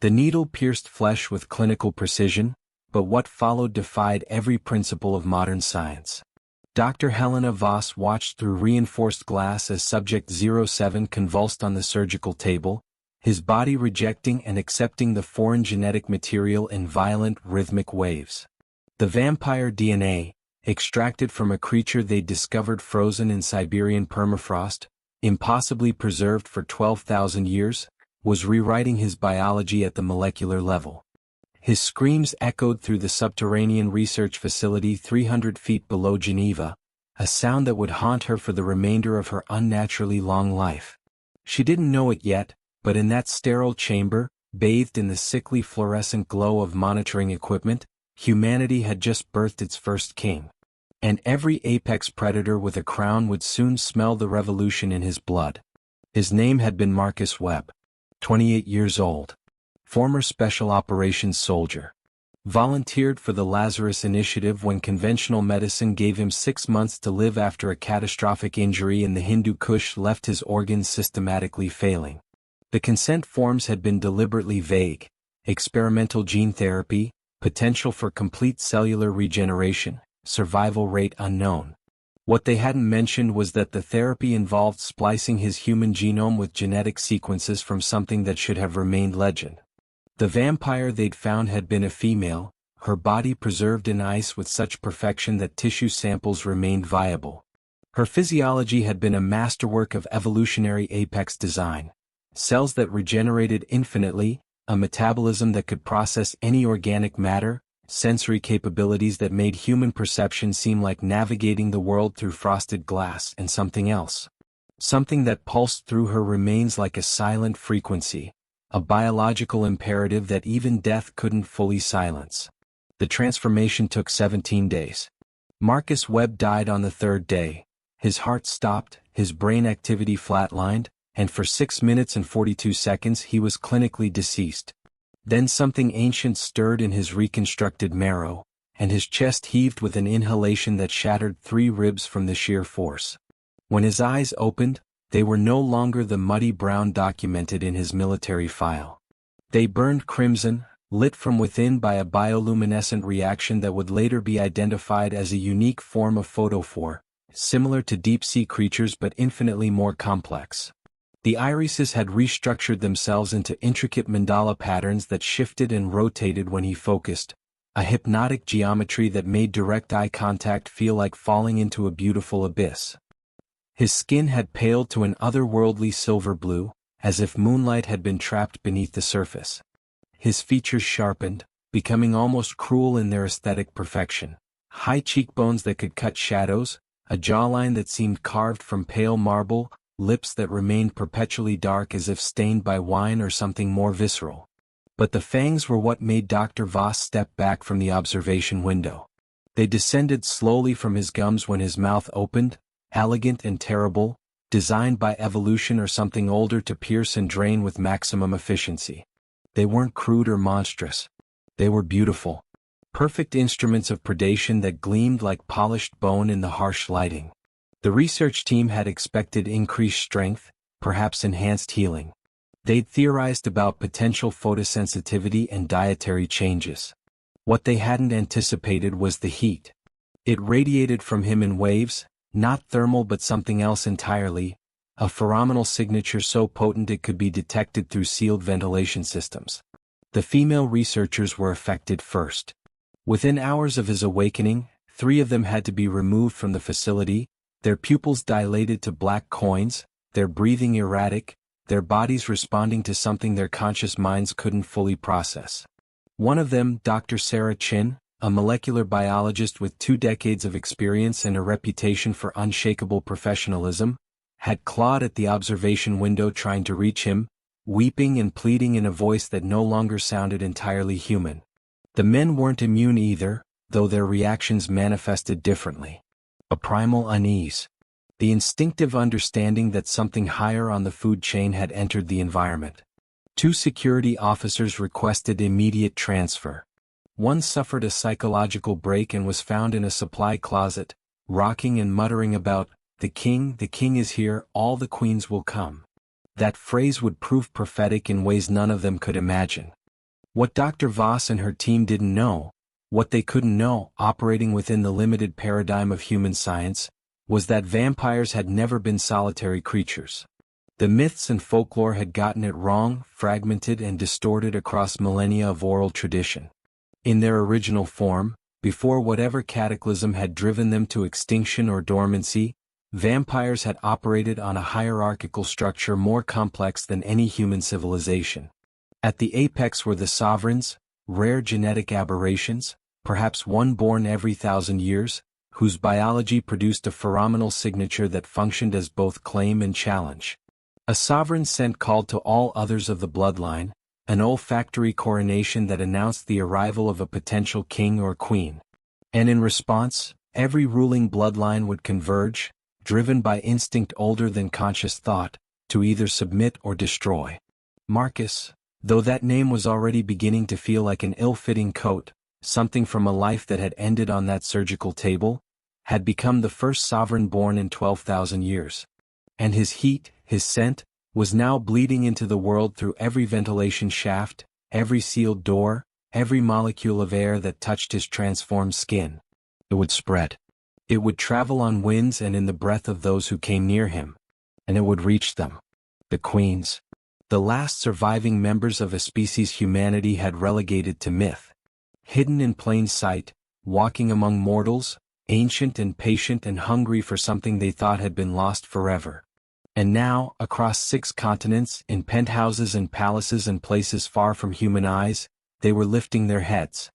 The needle pierced flesh with clinical precision, but what followed defied every principle of modern science. Dr. Helena Voss watched through reinforced glass as Subject 07 convulsed on the surgical table, his body rejecting and accepting the foreign genetic material in violent, rhythmic waves. The vampire DNA, extracted from a creature they'd discovered frozen in Siberian permafrost, impossibly preserved for 12,000 years, was rewriting his biology at the molecular level. His screams echoed through the subterranean research facility 300 feet below Geneva, a sound that would haunt her for the remainder of her unnaturally long life. She didn't know it yet, but in that sterile chamber, bathed in the sickly fluorescent glow of monitoring equipment, humanity had just birthed its first king. And every apex predator with a crown would soon smell the revolution in his blood. His name had been Marcus Webb. 28 years old. Former Special Operations soldier. Volunteered for the Lazarus initiative when conventional medicine gave him 6 months to live after a catastrophic injury in the Hindu Kush left his organs systematically failing. The consent forms had been deliberately vague: experimental gene therapy, potential for complete cellular regeneration, survival rate unknown. What they hadn't mentioned was that the therapy involved splicing his human genome with genetic sequences from something that should have remained legend. The vampire they'd found had been a female, her body preserved in ice with such perfection that tissue samples remained viable. Her physiology had been a masterwork of evolutionary apex design. Cells that regenerated infinitely, a metabolism that could process any organic matter, sensory capabilities that made human perception seem like navigating the world through frosted glass, and something else. Something that pulsed through her remains like a silent frequency, a biological imperative that even death couldn't fully silence. The transformation took 17 days. Marcus Webb died on the 3rd day. His heart stopped, his brain activity flatlined, and for 6 minutes and 42 seconds he was clinically deceased. Then something ancient stirred in his reconstructed marrow, and his chest heaved with an inhalation that shattered 3 ribs from the sheer force. When his eyes opened, they were no longer the muddy brown documented in his military file. They burned crimson, lit from within by a bioluminescent reaction that would later be identified as a unique form of photophore, similar to deep-sea creatures but infinitely more complex. The irises had restructured themselves into intricate mandala patterns that shifted and rotated when he focused, a hypnotic geometry that made direct eye contact feel like falling into a beautiful abyss. His skin had paled to an otherworldly silver blue, as if moonlight had been trapped beneath the surface. His features sharpened, becoming almost cruel in their aesthetic perfection. High cheekbones that could cut shadows, a jawline that seemed carved from pale marble, lips that remained perpetually dark as if stained by wine or something more visceral. But the fangs were what made Dr. Voss step back from the observation window. They descended slowly from his gums when his mouth opened, elegant and terrible, designed by evolution or something older to pierce and drain with maximum efficiency. They weren't crude or monstrous. They were beautiful. Perfect instruments of predation that gleamed like polished bone in the harsh lighting. The research team had expected increased strength, perhaps enhanced healing. They'd theorized about potential photosensitivity and dietary changes. What they hadn't anticipated was the heat. It radiated from him in waves, not thermal but something else entirely, a pheromonal signature so potent it could be detected through sealed ventilation systems. The female researchers were affected first. Within hours of his awakening, 3 of them had to be removed from the facility, their pupils dilated to black coins, their breathing erratic, their bodies responding to something their conscious minds couldn't fully process. One of them, Dr. Sarah Chin, a molecular biologist with 2 decades of experience and a reputation for unshakable professionalism, had clawed at the observation window trying to reach him, weeping and pleading in a voice that no longer sounded entirely human. The men weren't immune either, though their reactions manifested differently. A primal unease. The instinctive understanding that something higher on the food chain had entered the environment. 2 security officers requested immediate transfer. One suffered a psychological break and was found in a supply closet, rocking and muttering about, the king is here, all the queens will come." That phrase would prove prophetic in ways none of them could imagine. What Dr. Voss and her team didn't know, what they couldn't know, operating within the limited paradigm of human science, was that vampires had never been solitary creatures. The myths and folklore had gotten it wrong, fragmented and distorted across millennia of oral tradition. In their original form, before whatever cataclysm had driven them to extinction or dormancy, vampires had operated on a hierarchical structure more complex than any human civilization. At the apex were the sovereigns, rare genetic aberrations, perhaps one born every 1,000 years, whose biology produced a pheromonal signature that functioned as both claim and challenge. A sovereign scent called to all others of the bloodline, an olfactory coronation that announced the arrival of a potential king or queen. And in response, every ruling bloodline would converge, driven by instinct older than conscious thought, to either submit or destroy. Marcus, though that name was already beginning to feel like an ill-fitting coat, something from a life that had ended on that surgical table, had become the first sovereign born in 12,000 years. And his heat, his scent, was now bleeding into the world through every ventilation shaft, every sealed door, every molecule of air that touched his transformed skin. It would spread. It would travel on winds and in the breath of those who came near him. And it would reach them. The queens. The last surviving members of a species humanity had relegated to myth. Hidden in plain sight, walking among mortals, ancient and patient and hungry for something they thought had been lost forever. And now, across 6 continents, in penthouses and palaces and places far from human eyes, they were lifting their heads.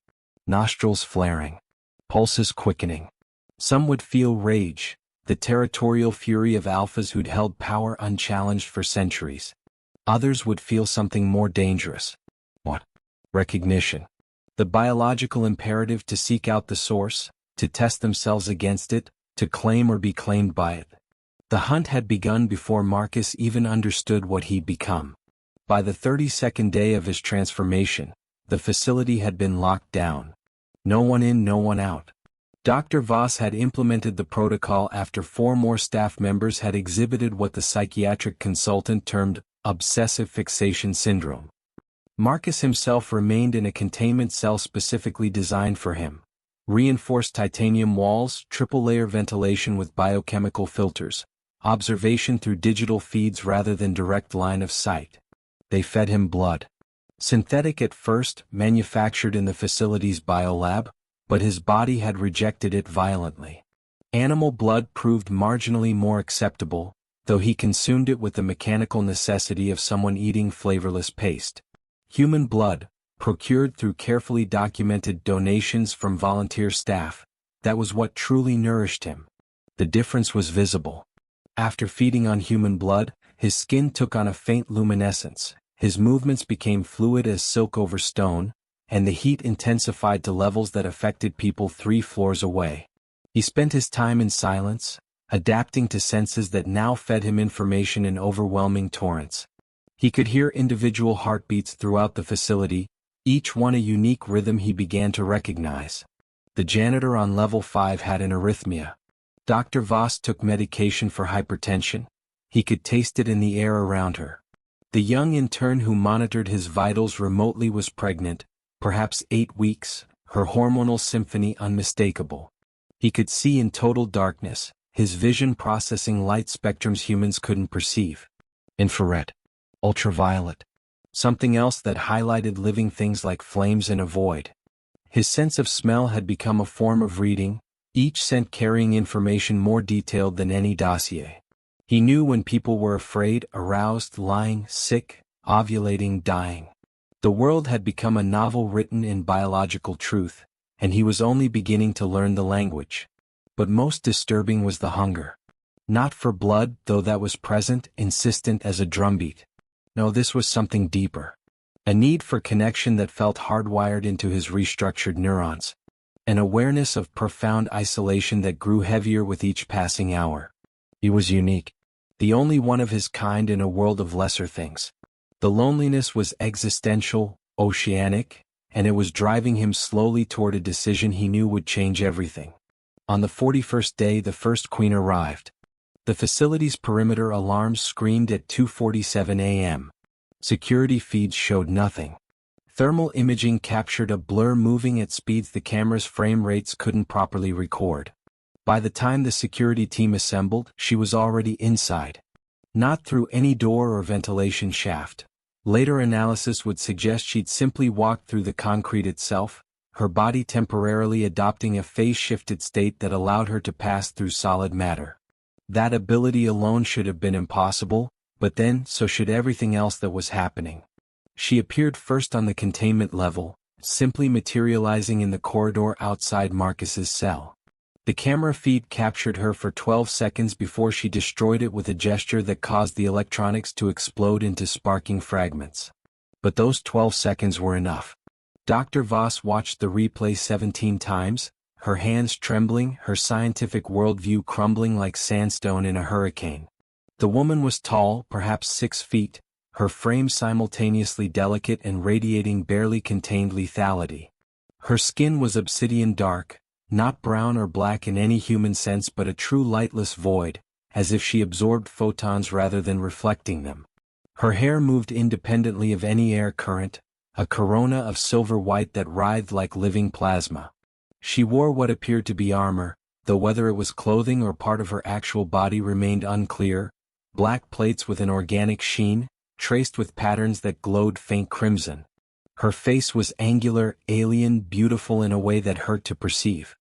Nostrils flaring. Pulses quickening. Some would feel rage, the territorial fury of alphas who'd held power unchallenged for centuries. Others would feel something more dangerous. What? Recognition. The biological imperative to seek out the source, to test themselves against it, to claim or be claimed by it. The hunt had begun before Marcus even understood what he'd become. By the 32nd day of his transformation, the facility had been locked down. No one in, no one out. Dr. Voss had implemented the protocol after 4 more staff members had exhibited what the psychiatric consultant termed obsessive fixation syndrome. Marcus himself remained in a containment cell specifically designed for him. Reinforced titanium walls, triple-layer ventilation with biochemical filters, observation through digital feeds rather than direct line of sight. They fed him blood. Synthetic at first, manufactured in the facility's biolab, but his body had rejected it violently. Animal blood proved marginally more acceptable, though he consumed it with the mechanical necessity of someone eating flavorless paste. Human blood, procured through carefully documented donations from volunteer staff, that was what truly nourished him. The difference was visible. After feeding on human blood, his skin took on a faint luminescence, his movements became fluid as silk over stone, and the heat intensified to levels that affected people 3 floors away. He spent his time in silence, adapting to senses that now fed him information in overwhelming torrents. He could hear individual heartbeats throughout the facility, each one a unique rhythm he began to recognize. The janitor on level 5 had an arrhythmia. Dr. Voss took medication for hypertension. He could taste it in the air around her. The young intern who monitored his vitals remotely was pregnant, perhaps 8 weeks, her hormonal symphony unmistakable. He could see in total darkness, his vision processing light spectrums humans couldn't perceive. Infrared. Ultraviolet. Something else that highlighted living things like flames in a void. His sense of smell had become a form of reading, each scent carrying information more detailed than any dossier. He knew when people were afraid, aroused, lying, sick, ovulating, dying. The world had become a novel written in biological truth, and he was only beginning to learn the language. But most disturbing was the hunger. Not for blood, though that was present, insistent as a drumbeat. No, this was something deeper. A need for connection that felt hardwired into his restructured neurons. An awareness of profound isolation that grew heavier with each passing hour. He was unique. The only one of his kind in a world of lesser things. The loneliness was existential, oceanic, and it was driving him slowly toward a decision he knew would change everything. On the 41st day the first queen arrived. The facility's perimeter alarms screamed at 2:47 a.m. Security feeds showed nothing. Thermal imaging captured a blur moving at speeds the camera's frame rates couldn't properly record. By the time the security team assembled, she was already inside. Not through any door or ventilation shaft. Later analysis would suggest she'd simply walked through the concrete itself, her body temporarily adopting a phase-shifted state that allowed her to pass through solid matter. That ability alone should have been impossible, but then so should everything else that was happening. She appeared first on the containment level, simply materializing in the corridor outside Marcus's cell. The camera feed captured her for 12 seconds before she destroyed it with a gesture that caused the electronics to explode into sparking fragments. But those 12 seconds were enough. Dr. Voss watched the replay 17 times, her hands trembling, her scientific worldview crumbling like sandstone in a hurricane. The woman was tall, perhaps 6 feet, her frame simultaneously delicate and radiating barely contained lethality. Her skin was obsidian dark, not brown or black in any human sense but a true lightless void, as if she absorbed photons rather than reflecting them. Her hair moved independently of any air current, a corona of silver white that writhed like living plasma. She wore what appeared to be armor, though whether it was clothing or part of her actual body remained unclear, black plates with an organic sheen, traced with patterns that glowed faint crimson. Her face was angular, alien, beautiful in a way that hurt to perceive.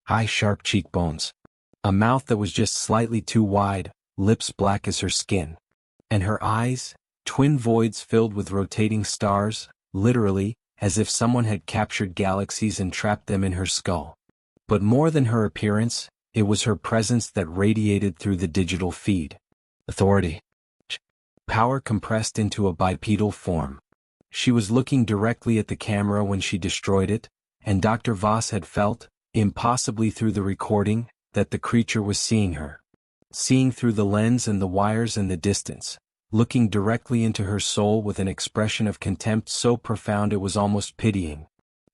High sharp cheekbones. A mouth that was just slightly too wide, lips black as her skin. And her eyes, twin voids filled with rotating stars, literally, as if someone had captured galaxies and trapped them in her skull. But more than her appearance, it was her presence that radiated through the digital feed. Authority. Power compressed into a bipedal form. She was looking directly at the camera when she destroyed it, and Dr. Voss had felt, impossibly through the recording, that the creature was seeing her. Seeing through the lens and the wires and the distance, looking directly into her soul with an expression of contempt so profound it was almost pitying.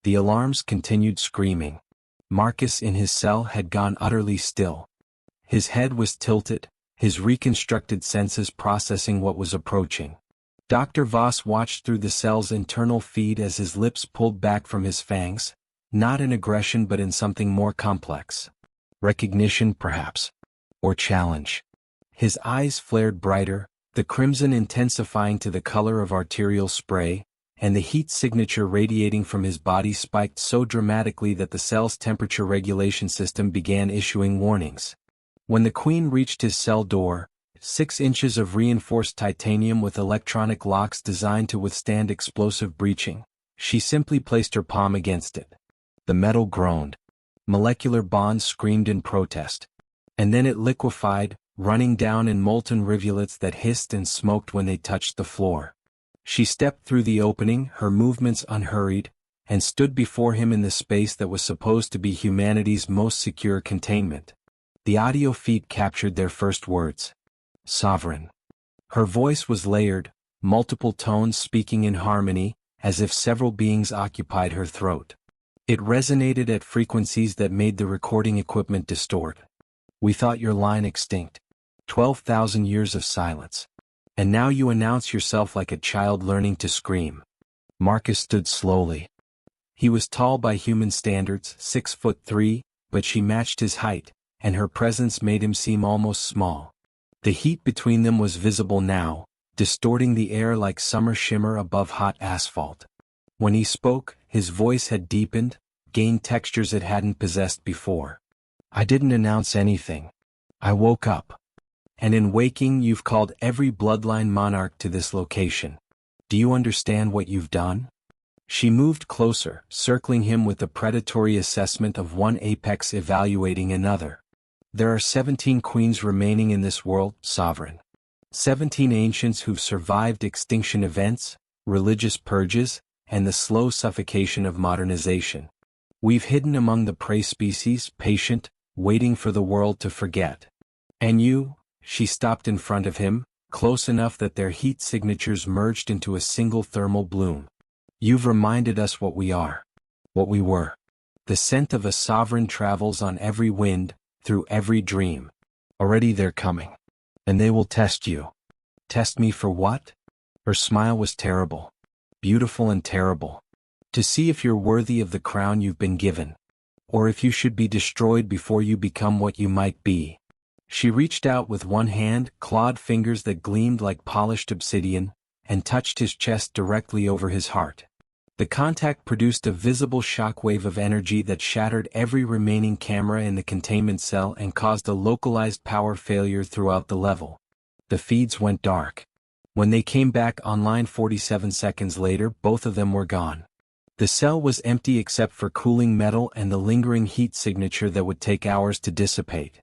The alarms continued screaming. Marcus in his cell had gone utterly still. His head was tilted, his reconstructed senses processing what was approaching. Dr. Voss watched through the cell's internal feed as his lips pulled back from his fangs, not in aggression but in something more complex. Recognition, perhaps. Or challenge. His eyes flared brighter, the crimson intensifying to the color of arterial spray, and the heat signature radiating from his body spiked so dramatically that the cell's temperature regulation system began issuing warnings. When the Queen reached his cell door, 6 inches of reinforced titanium with electronic locks designed to withstand explosive breaching, she simply placed her palm against it. The metal groaned. Molecular bonds screamed in protest. And then it liquefied, running down in molten rivulets that hissed and smoked when they touched the floor. She stepped through the opening, her movements unhurried, and stood before him in the space that was supposed to be humanity's most secure containment. The audio feed captured their first words. Sovereign. Her voice was layered, multiple tones speaking in harmony, as if several beings occupied her throat. It resonated at frequencies that made the recording equipment distort. We thought your line extinct. 12,000 years of silence. And now you announce yourself like a child learning to scream. Marcus stood slowly. He was tall by human standards, 6'3", but she matched his height, and her presence made him seem almost small. The heat between them was visible now, distorting the air like summer shimmer above hot asphalt. When he spoke, his voice had deepened, gained textures it hadn't possessed before. I didn't announce anything. I woke up. And in waking you've called every bloodline monarch to this location. Do you understand what you've done? She moved closer, circling him with the predatory assessment of one apex evaluating another. There are 17 queens remaining in this world, sovereign. 17 ancients who've survived extinction events, religious purges, and the slow suffocation of modernization. We've hidden among the prey species, patient, waiting for the world to forget. And you, she stopped in front of him, close enough that their heat signatures merged into a single thermal bloom. You've reminded us what we are. What we were. The scent of a sovereign travels on every wind, through every dream. Already they're coming. And they will test you. Test me for what? Her smile was terrible. Beautiful and terrible. To see if you're worthy of the crown you've been given. Or if you should be destroyed before you become what you might be. She reached out with one hand, clawed fingers that gleamed like polished obsidian, and touched his chest directly over his heart. The contact produced a visible shockwave of energy that shattered every remaining camera in the containment cell and caused a localized power failure throughout the level. The feeds went dark. When they came back online 47 seconds later, both of them were gone. The cell was empty except for cooling metal and the lingering heat signature that would take hours to dissipate.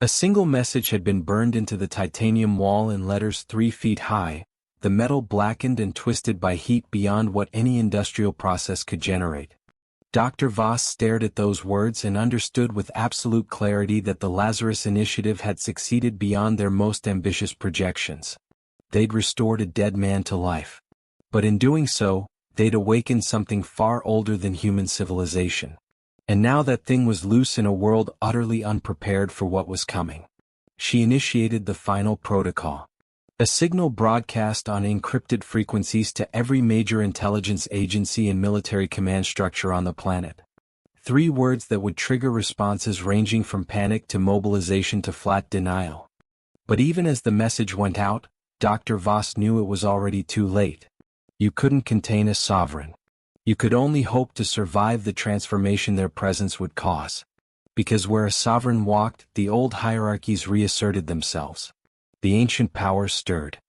A single message had been burned into the titanium wall in letters 3 feet high, the metal blackened and twisted by heat beyond what any industrial process could generate. Dr. Voss stared at those words and understood with absolute clarity that the Lazarus initiative had succeeded beyond their most ambitious projections. They'd restored a dead man to life. But in doing so, they'd awakened something far older than human civilization. And now that thing was loose in a world utterly unprepared for what was coming. She initiated the final protocol. A signal broadcast on encrypted frequencies to every major intelligence agency and military command structure on the planet. 3 words that would trigger responses ranging from panic to mobilization to flat denial. But even as the message went out, Dr. Voss knew it was already too late. You couldn't contain a sovereign. You could only hope to survive the transformation their presence would cause. Because where a sovereign walked, the old hierarchies reasserted themselves. The ancient powers stirred.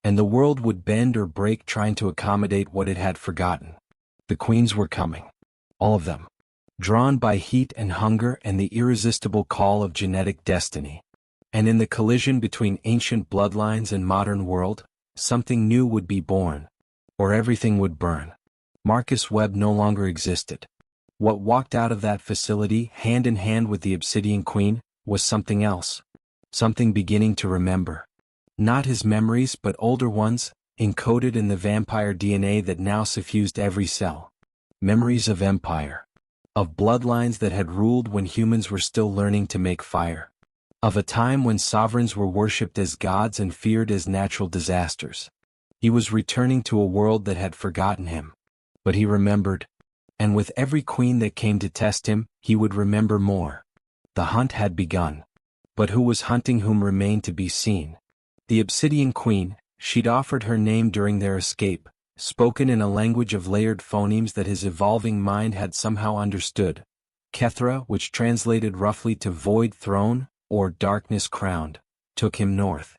And the world would bend or break trying to accommodate what it had forgotten. The queens were coming. All of them. Drawn by heat and hunger and the irresistible call of genetic destiny. And in the collision between ancient bloodlines and modern world, something new would be born. Or everything would burn. Marcus Webb no longer existed. What walked out of that facility, hand in hand with the Obsidian Queen, was something else. Something beginning to remember. Not his memories but older ones, encoded in the vampire DNA that now suffused every cell. Memories of empire. Of bloodlines that had ruled when humans were still learning to make fire. Of a time when sovereigns were worshipped as gods and feared as natural disasters. He was returning to a world that had forgotten him. But he remembered. And with every queen that came to test him, he would remember more. The hunt had begun. But who was hunting whom remained to be seen. The Obsidian Queen, she'd offered her name during their escape, spoken in a language of layered phonemes that his evolving mind had somehow understood. Kthra, which translated roughly to void throne, or darkness crowned, took him north.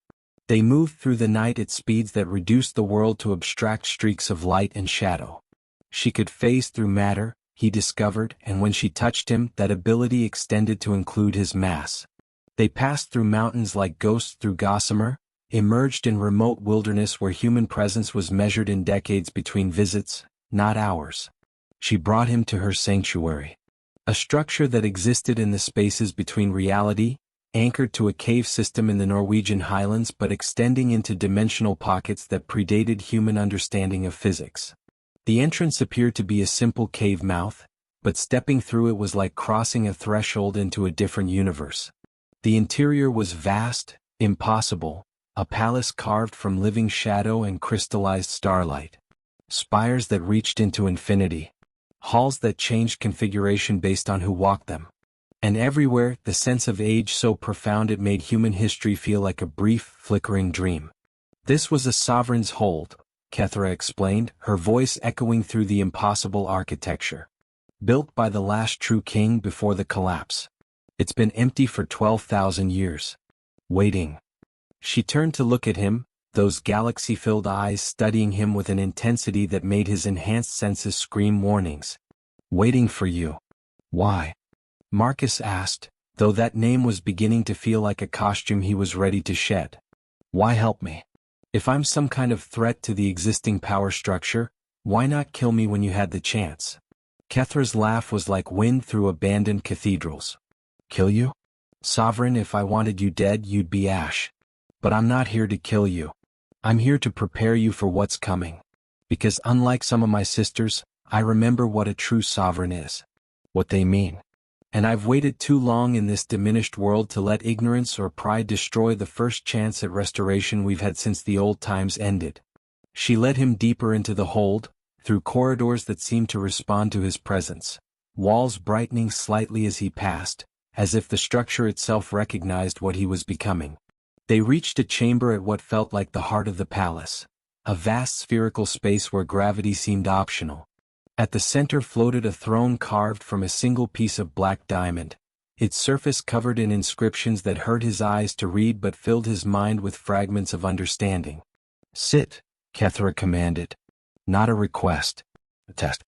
They moved through the night at speeds that reduced the world to abstract streaks of light and shadow. She could phase through matter, he discovered, and when she touched him, that ability extended to include his mass. They passed through mountains like ghosts through gossamer, emerged in remote wilderness where human presence was measured in decades between visits, not hours. She brought him to her sanctuary. A structure that existed in the spaces between reality, anchored to a cave system in the Norwegian highlands but extending into dimensional pockets that predated human understanding of physics. The entrance appeared to be a simple cave mouth, but stepping through it was like crossing a threshold into a different universe. The interior was vast, impossible, a palace carved from living shadow and crystallized starlight. Spires that reached into infinity. Halls that changed configuration based on who walked them. And everywhere, the sense of age so profound it made human history feel like a brief, flickering dream. This was a sovereign's hold, Kthra explained, her voice echoing through the impossible architecture. Built by the last true king before the collapse. It's been empty for 12,000 years. Waiting. She turned to look at him, those galaxy-filled eyes studying him with an intensity that made his enhanced senses scream warnings. Waiting for you. Why? Marcus asked, though that name was beginning to feel like a costume he was ready to shed. Why help me? If I'm some kind of threat to the existing power structure, why not kill me when you had the chance? Kthra's laugh was like wind through abandoned cathedrals. Kill you? Sovereign, if I wanted you dead, you'd be ash. But I'm not here to kill you. I'm here to prepare you for what's coming. Because unlike some of my sisters, I remember what a true sovereign is. What they mean. And I've waited too long in this diminished world to let ignorance or pride destroy the first chance at restoration we've had since the old times ended. She led him deeper into the hold, through corridors that seemed to respond to his presence, walls brightening slightly as he passed, as if the structure itself recognized what he was becoming. They reached a chamber at what felt like the heart of the palace, a vast spherical space where gravity seemed optional. At the center floated a throne carved from a single piece of black diamond, its surface covered in inscriptions that hurt his eyes to read but filled his mind with fragments of understanding. "Sit," Kthra commanded. "Not a request. A test."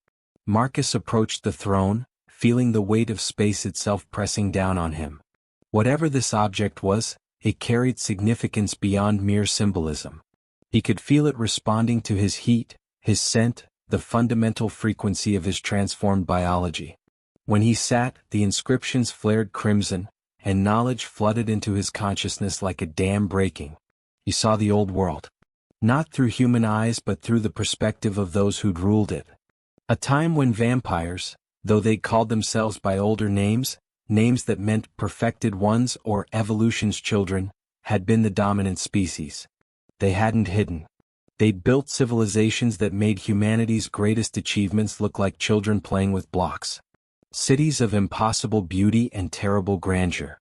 Marcus approached the throne, feeling the weight of space itself pressing down on him. Whatever this object was, it carried significance beyond mere symbolism. He could feel it responding to his heat, his scent, the fundamental frequency of his transformed biology. When he sat, the inscriptions flared crimson, and knowledge flooded into his consciousness like a dam breaking. He saw the old world. Not through human eyes but through the perspective of those who'd ruled it. A time when vampires, though they called themselves by older names, names that meant perfected ones or evolution's children, had been the dominant species. They hadn't hidden. They'd built civilizations that made humanity's greatest achievements look like children playing with blocks. Cities of impossible beauty and terrible grandeur.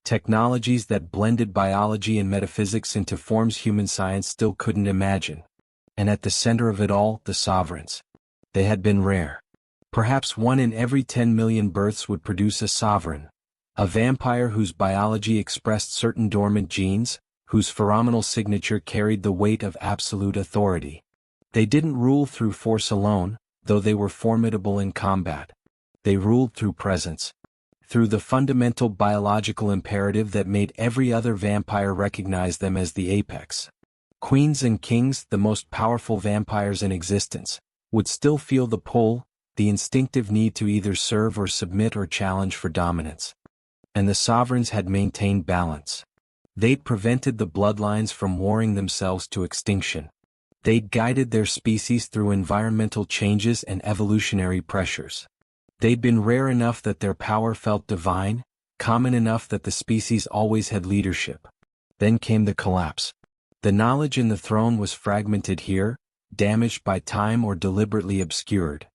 Technologies that blended biology and metaphysics into forms human science still couldn't imagine. And at the center of it all, the sovereigns. They had been rare. Perhaps 1 in every 10 million births would produce a sovereign. A vampire whose biology expressed certain dormant genes, whose pheromonal signature carried the weight of absolute authority. They didn't rule through force alone, though they were formidable in combat. They ruled through presence. Through the fundamental biological imperative that made every other vampire recognize them as the apex. Queens and kings, the most powerful vampires in existence, would still feel the pull, the instinctive need to either serve or submit or challenge for dominance. And the sovereigns had maintained balance. They'd prevented the bloodlines from warring themselves to extinction. They'd guided their species through environmental changes and evolutionary pressures. They'd been rare enough that their power felt divine, common enough that the species always had leadership. Then came the collapse. The knowledge in the throne was fragmented here, damaged by time or deliberately obscured.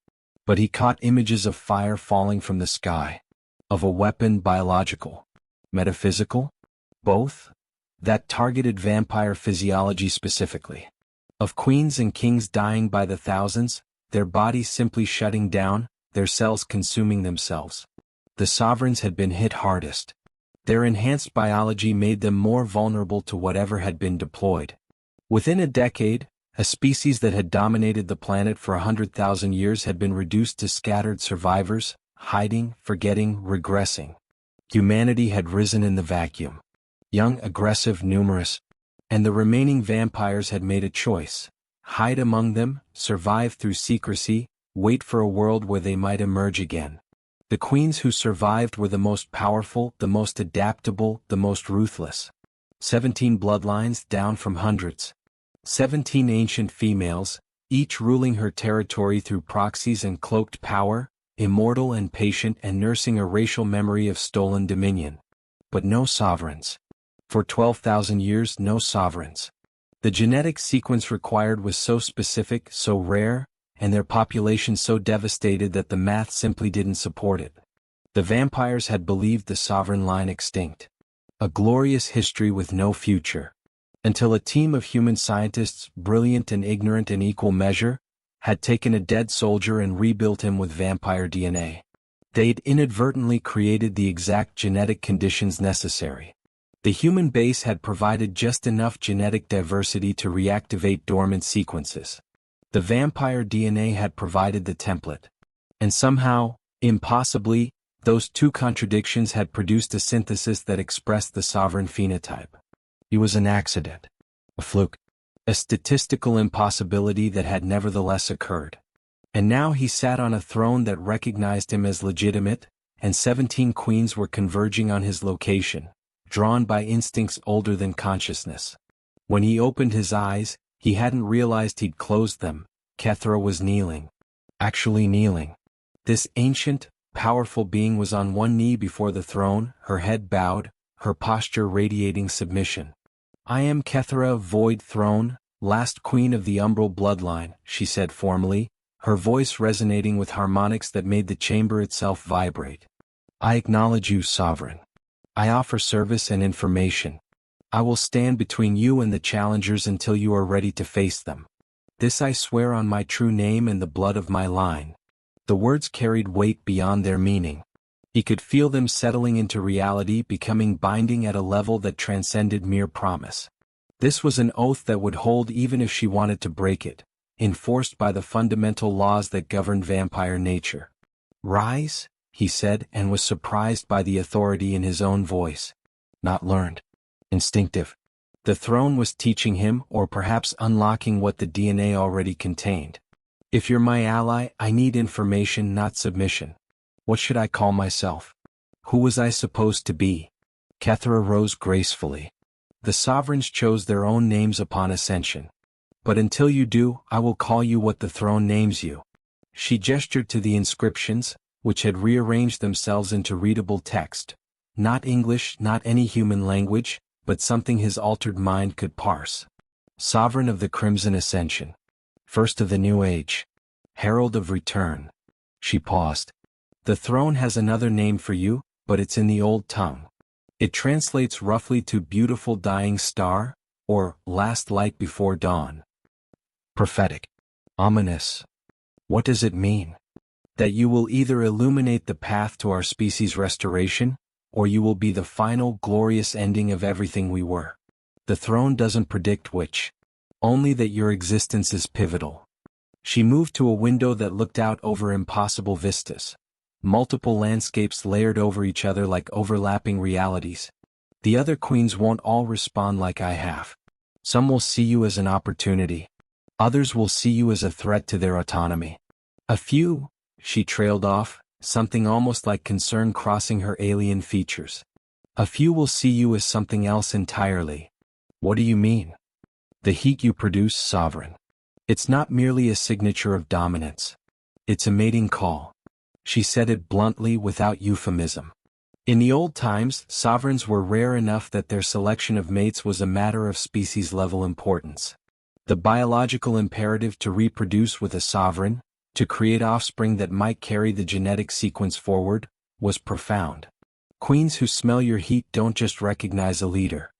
But he caught images of fire falling from the sky. Of a weapon, biological. Metaphysical? Both? That targeted vampire physiology specifically. Of queens and kings dying by the thousands, their bodies simply shutting down, their cells consuming themselves. The sovereigns had been hit hardest. Their enhanced biology made them more vulnerable to whatever had been deployed. Within a decade, a species that had dominated the planet for 100,000 years had been reduced to scattered survivors, hiding, forgetting, regressing. Humanity had risen in the vacuum. Young, aggressive, numerous. And the remaining vampires had made a choice. Hide among them, survive through secrecy, wait for a world where they might emerge again. The queens who survived were the most powerful, the most adaptable, the most ruthless. 17 bloodlines down from hundreds. 17 ancient females, each ruling her territory through proxies and cloaked power, immortal and patient and nursing a racial memory of stolen dominion. But no sovereigns. For 12,000 years, no sovereigns. The genetic sequence required was so specific, so rare, and their population so devastated that the math simply didn't support it. The vampires had believed the sovereign line extinct. A glorious history with no future. Until a team of human scientists, brilliant and ignorant in equal measure, had taken a dead soldier and rebuilt him with vampire DNA. They'd inadvertently created the exact genetic conditions necessary. The human base had provided just enough genetic diversity to reactivate dormant sequences. The vampire DNA had provided the template. And somehow, impossibly, those two contradictions had produced a synthesis that expressed the sovereign phenotype. He was an accident. A fluke. A statistical impossibility that had nevertheless occurred. And now he sat on a throne that recognized him as legitimate, and 17 queens were converging on his location, drawn by instincts older than consciousness. When he opened his eyes, he hadn't realized he'd closed them. Kthra was kneeling. Actually kneeling. This ancient, powerful being was on one knee before the throne, her head bowed, her posture radiating submission. "I am Kthra, Void Throne, last queen of the Umbral bloodline," she said formally, her voice resonating with harmonics that made the chamber itself vibrate. I acknowledge you, Sovereign. I offer service and information. I will stand between you and the challengers until you are ready to face them. This I swear on my true name and the blood of my line. The words carried weight beyond their meaning. He could feel them settling into reality, becoming binding at a level that transcended mere promise. This was an oath that would hold even if she wanted to break it, enforced by the fundamental laws that governed vampire nature. Rise, he said, and was surprised by the authority in his own voice. Not learned. Instinctive. The throne was teaching him, or perhaps unlocking what the DNA already contained. If you're my ally, I need information, not submission. What should I call myself? Who was I supposed to be? Kthra rose gracefully. The sovereigns chose their own names upon ascension. But until you do, I will call you what the throne names you. She gestured to the inscriptions, which had rearranged themselves into readable text. Not English, not any human language, but something his altered mind could parse. Sovereign of the Crimson Ascension. First of the New Age. Herald of Return. She paused. The throne has another name for you, but it's in the old tongue. It translates roughly to beautiful dying star, or last light before dawn. Prophetic. Ominous. What does it mean? That you will either illuminate the path to our species' restoration, or you will be the final glorious ending of everything we were. The throne doesn't predict which. Only that your existence is pivotal. She moved to a window that looked out over impossible vistas. Multiple landscapes layered over each other like overlapping realities. The other queens won't all respond like I have. Some will see you as an opportunity. Others will see you as a threat to their autonomy. A few, she trailed off, something almost like concern crossing her alien features. A few will see you as something else entirely. What do you mean? The heat you produce, Sovereign. It's not merely a signature of dominance. It's a mating call. She said it bluntly without euphemism. In the old times, sovereigns were rare enough that their selection of mates was a matter of species-level importance. The biological imperative to reproduce with a sovereign, to create offspring that might carry the genetic sequence forward, was profound. Queens who smell your heat don't just recognize a leader.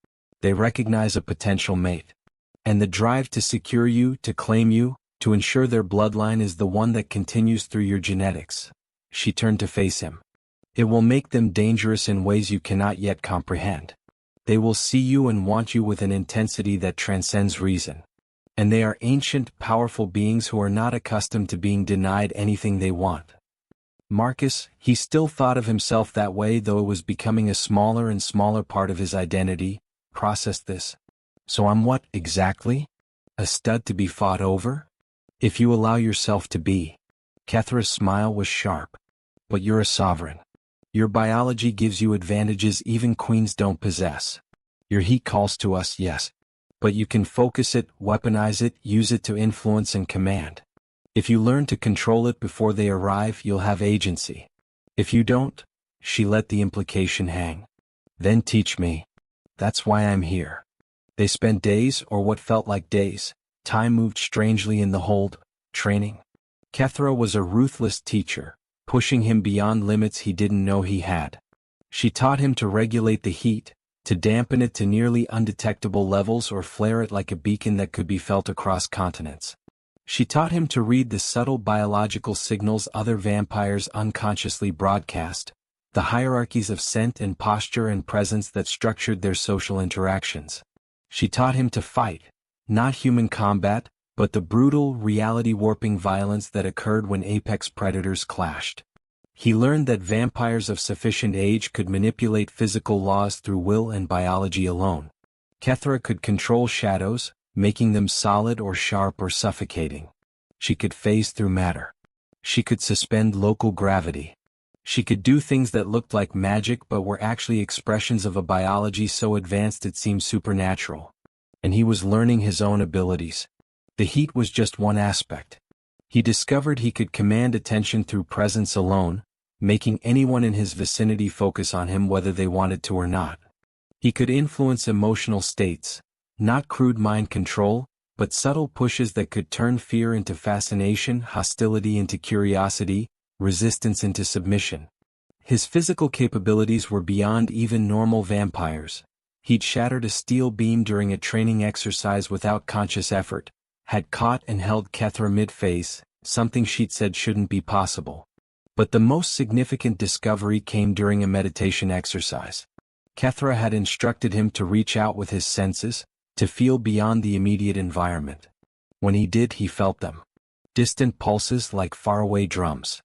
They recognize a potential mate. And the drive to secure you, to claim you, to ensure their bloodline is the one that continues through your genetics. She turned to face him. It will make them dangerous in ways you cannot yet comprehend. They will see you and want you with an intensity that transcends reason. And they are ancient, powerful beings who are not accustomed to being denied anything they want. Marcus, he still thought of himself that way, though it was becoming a smaller and smaller part of his identity, processed this. So I'm what, exactly? A stud to be fought over? If you allow yourself to be. Kthra's smile was sharp. But you're a sovereign. Your biology gives you advantages even queens don't possess. Your heat calls to us, yes. But you can focus it, weaponize it, use it to influence and command. If you learn to control it before they arrive, you'll have agency. If you don't, she let the implication hang. Then teach me. That's why I'm here. They spent days, or what felt like days. Time moved strangely in the hold, training. Kthra was a ruthless teacher, pushing him beyond limits he didn't know he had. She taught him to regulate the heat, to dampen it to nearly undetectable levels or flare it like a beacon that could be felt across continents. She taught him to read the subtle biological signals other vampires unconsciously broadcast, the hierarchies of scent and posture and presence that structured their social interactions. She taught him to fight, not human combat, but the brutal, reality-warping violence that occurred when apex predators clashed. He learned that vampires of sufficient age could manipulate physical laws through will and biology alone. Kthra could control shadows, making them solid or sharp or suffocating. She could phase through matter. She could suspend local gravity. She could do things that looked like magic but were actually expressions of a biology so advanced it seemed supernatural. And he was learning his own abilities. The heat was just one aspect. He discovered he could command attention through presence alone, making anyone in his vicinity focus on him whether they wanted to or not. He could influence emotional states, not crude mind control, but subtle pushes that could turn fear into fascination, hostility into curiosity, resistance into submission. His physical capabilities were beyond even normal vampires. He'd shattered a steel beam during a training exercise without conscious effort, had caught and held Kthra mid-face, something she'd said shouldn't be possible. But the most significant discovery came during a meditation exercise. Kthra had instructed him to reach out with his senses, to feel beyond the immediate environment. When he did, he felt them. Distant pulses like faraway drums.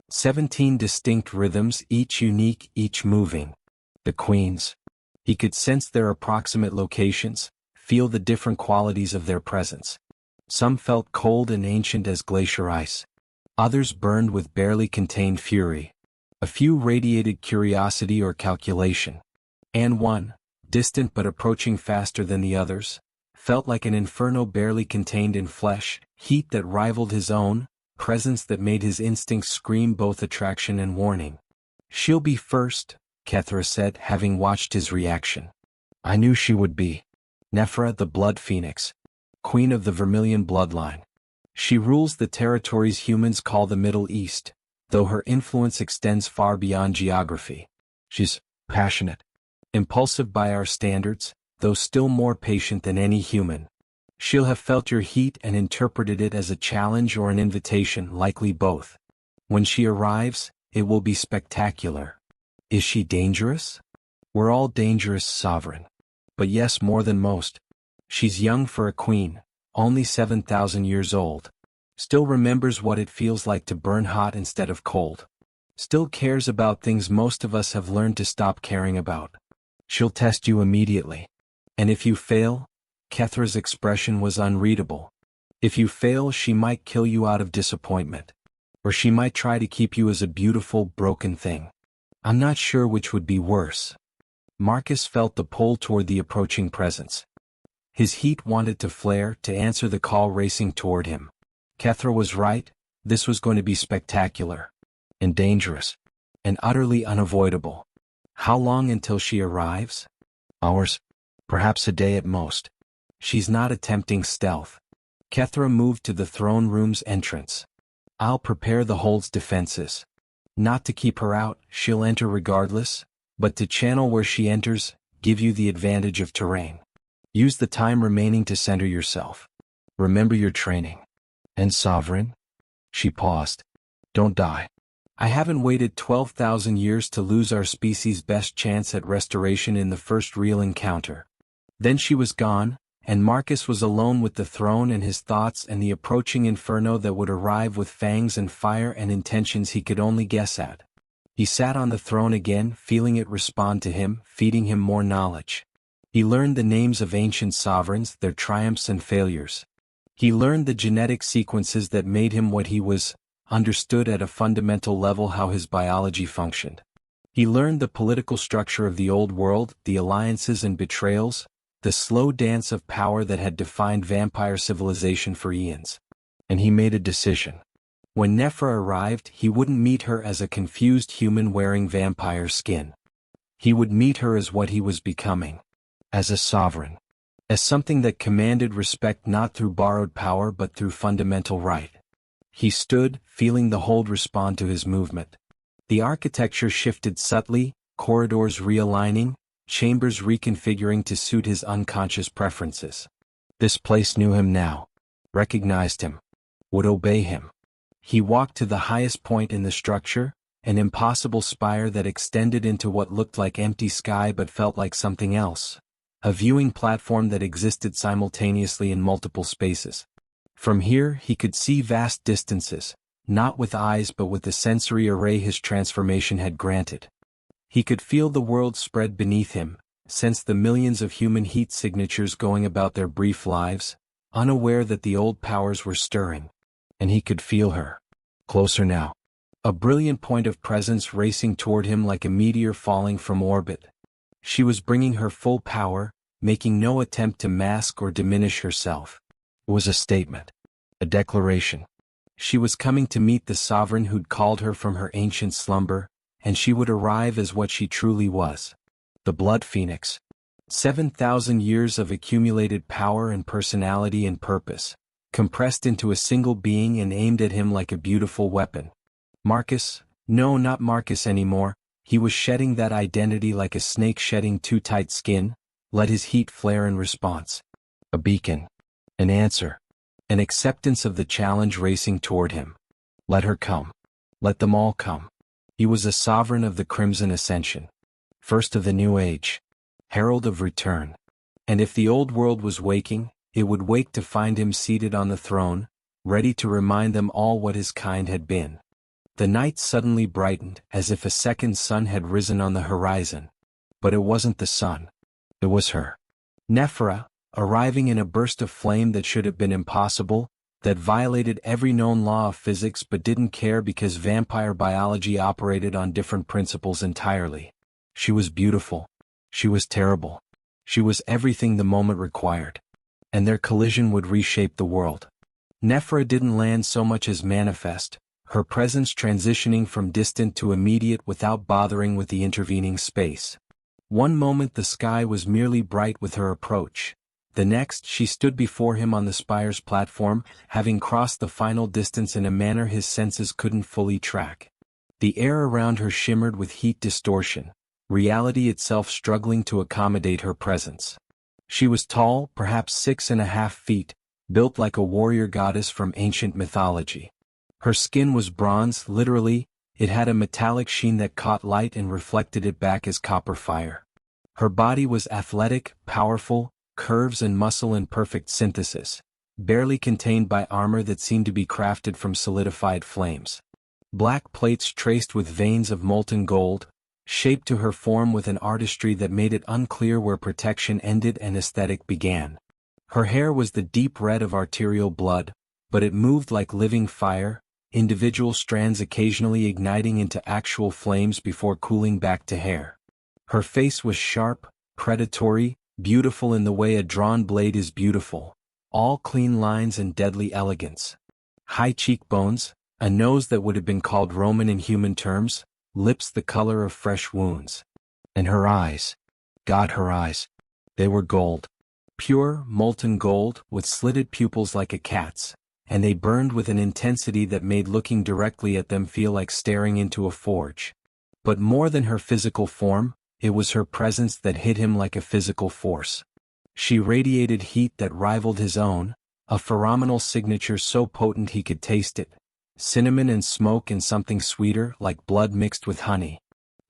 17 distinct rhythms, each unique, each moving. The queens. He could sense their approximate locations, feel the different qualities of their presence. Some felt cold and ancient as glacier ice. Others burned with barely contained fury. A few radiated curiosity or calculation. And one, distant but approaching faster than the others, felt like an inferno barely contained in flesh, heat that rivaled his own, presence that made his instincts scream both attraction and warning. "She'll be first," Kthra said, having watched his reaction. "I knew she would be. Nefra, the blood phoenix. Queen of the Vermilion bloodline. She rules the territories humans call the Middle East, though her influence extends far beyond geography. She's passionate. Impulsive by our standards, though still more patient than any human. She'll have felt your heat and interpreted it as a challenge or an invitation, likely both. When she arrives, it will be spectacular." "Is she dangerous?" "We're all dangerous, Sovereign. But yes, more than most. She's young for a queen, only 7,000 years old. Still remembers what it feels like to burn hot instead of cold. Still cares about things most of us have learned to stop caring about. She'll test you immediately. And if you fail," Kethra's expression was unreadable. "If you fail, she might kill you out of disappointment. Or she might try to keep you as a beautiful, broken thing. I'm not sure which would be worse." Marcus felt the pull toward the approaching presence. His heat wanted to flare, to answer the call racing toward him. Kthra was right, this was going to be spectacular. And dangerous. And utterly unavoidable. How long until she arrives? Hours. Perhaps a day at most. She's not attempting stealth. Kthra moved to the throne room's entrance. "I'll prepare the hold's defenses. Not to keep her out, she'll enter regardless, but to channel where she enters, give you the advantage of terrain. Use the time remaining to center yourself. Remember your training. And Sovereign?" She paused. "Don't die. I haven't waited 12,000 years to lose our species' best chance at restoration in the first real encounter." Then she was gone, and Marcus was alone with the throne and his thoughts and the approaching inferno that would arrive with fangs and fire and intentions he could only guess at. He sat on the throne again, feeling it respond to him, feeding him more knowledge. He learned the names of ancient sovereigns, their triumphs and failures. He learned the genetic sequences that made him what he was, understood at a fundamental level how his biology functioned. He learned the political structure of the old world, the alliances and betrayals, the slow dance of power that had defined vampire civilization for eons. And he made a decision. When Nefra arrived, he wouldn't meet her as a confused human wearing vampire skin. He would meet her as what he was becoming. As a sovereign. As something that commanded respect not through borrowed power but through fundamental right. He stood, feeling the hold respond to his movement. The architecture shifted subtly, corridors realigning, chambers reconfiguring to suit his unconscious preferences. This place knew him now. Recognized him. Would obey him. He walked to the highest point in the structure, an impossible spire that extended into what looked like empty sky but felt like something else. A viewing platform that existed simultaneously in multiple spaces. From here he could see vast distances, not with eyes but with the sensory array his transformation had granted. He could feel the world spread beneath him, sense the millions of human heat signatures going about their brief lives, unaware that the old powers were stirring. And he could feel her. Closer now. A brilliant point of presence racing toward him like a meteor falling from orbit. She was bringing her full power, making no attempt to mask or diminish herself. It was a statement. A declaration. She was coming to meet the sovereign who'd called her from her ancient slumber, and she would arrive as what she truly was. The blood phoenix. 7,000 years of accumulated power and personality and purpose, compressed into a single being and aimed at him like a beautiful weapon. Marcus? No, not Marcus anymore. He was shedding that identity like a snake shedding too tight skin. Let his heat flare in response. A beacon. An answer. An acceptance of the challenge racing toward him. Let her come. Let them all come. He was a sovereign of the Crimson Ascension. First of the New Age. Herald of return. And if the old world was waking, it would wake to find him seated on the throne, ready to remind them all what his kind had been. The night suddenly brightened, as if a second sun had risen on the horizon. But it wasn't the sun. It was her. Nefra, arriving in a burst of flame that should have been impossible, that violated every known law of physics but didn't care because vampire biology operated on different principles entirely. She was beautiful. She was terrible. She was everything the moment required. And their collision would reshape the world. Nefra didn't land so much as manifest, her presence transitioning from distant to immediate without bothering with the intervening space. One moment the sky was merely bright with her approach. The next she stood before him on the spire's platform, having crossed the final distance in a manner his senses couldn't fully track. The air around her shimmered with heat distortion, reality itself struggling to accommodate her presence. She was tall, perhaps 6.5 feet, built like a warrior goddess from ancient mythology. Her skin was bronze, literally. It had a metallic sheen that caught light and reflected it back as copper fire. Her body was athletic, powerful, curves and muscle in perfect synthesis, barely contained by armor that seemed to be crafted from solidified flames. Black plates traced with veins of molten gold, shaped to her form with an artistry that made it unclear where protection ended and aesthetic began. Her hair was the deep red of arterial blood, but it moved like living fire, individual strands occasionally igniting into actual flames before cooling back to hair. Her face was sharp, predatory, beautiful in the way a drawn blade is beautiful, all clean lines and deadly elegance. High cheekbones, a nose that would have been called Roman in human terms, lips the color of fresh wounds. And her eyes. God, her eyes. They were gold. Pure, molten gold, with slitted pupils like a cat's, and they burned with an intensity that made looking directly at them feel like staring into a forge. But more than her physical form, it was her presence that hit him like a physical force. She radiated heat that rivaled his own, a pheromonal signature so potent he could taste it. Cinnamon and smoke and something sweeter like blood mixed with honey.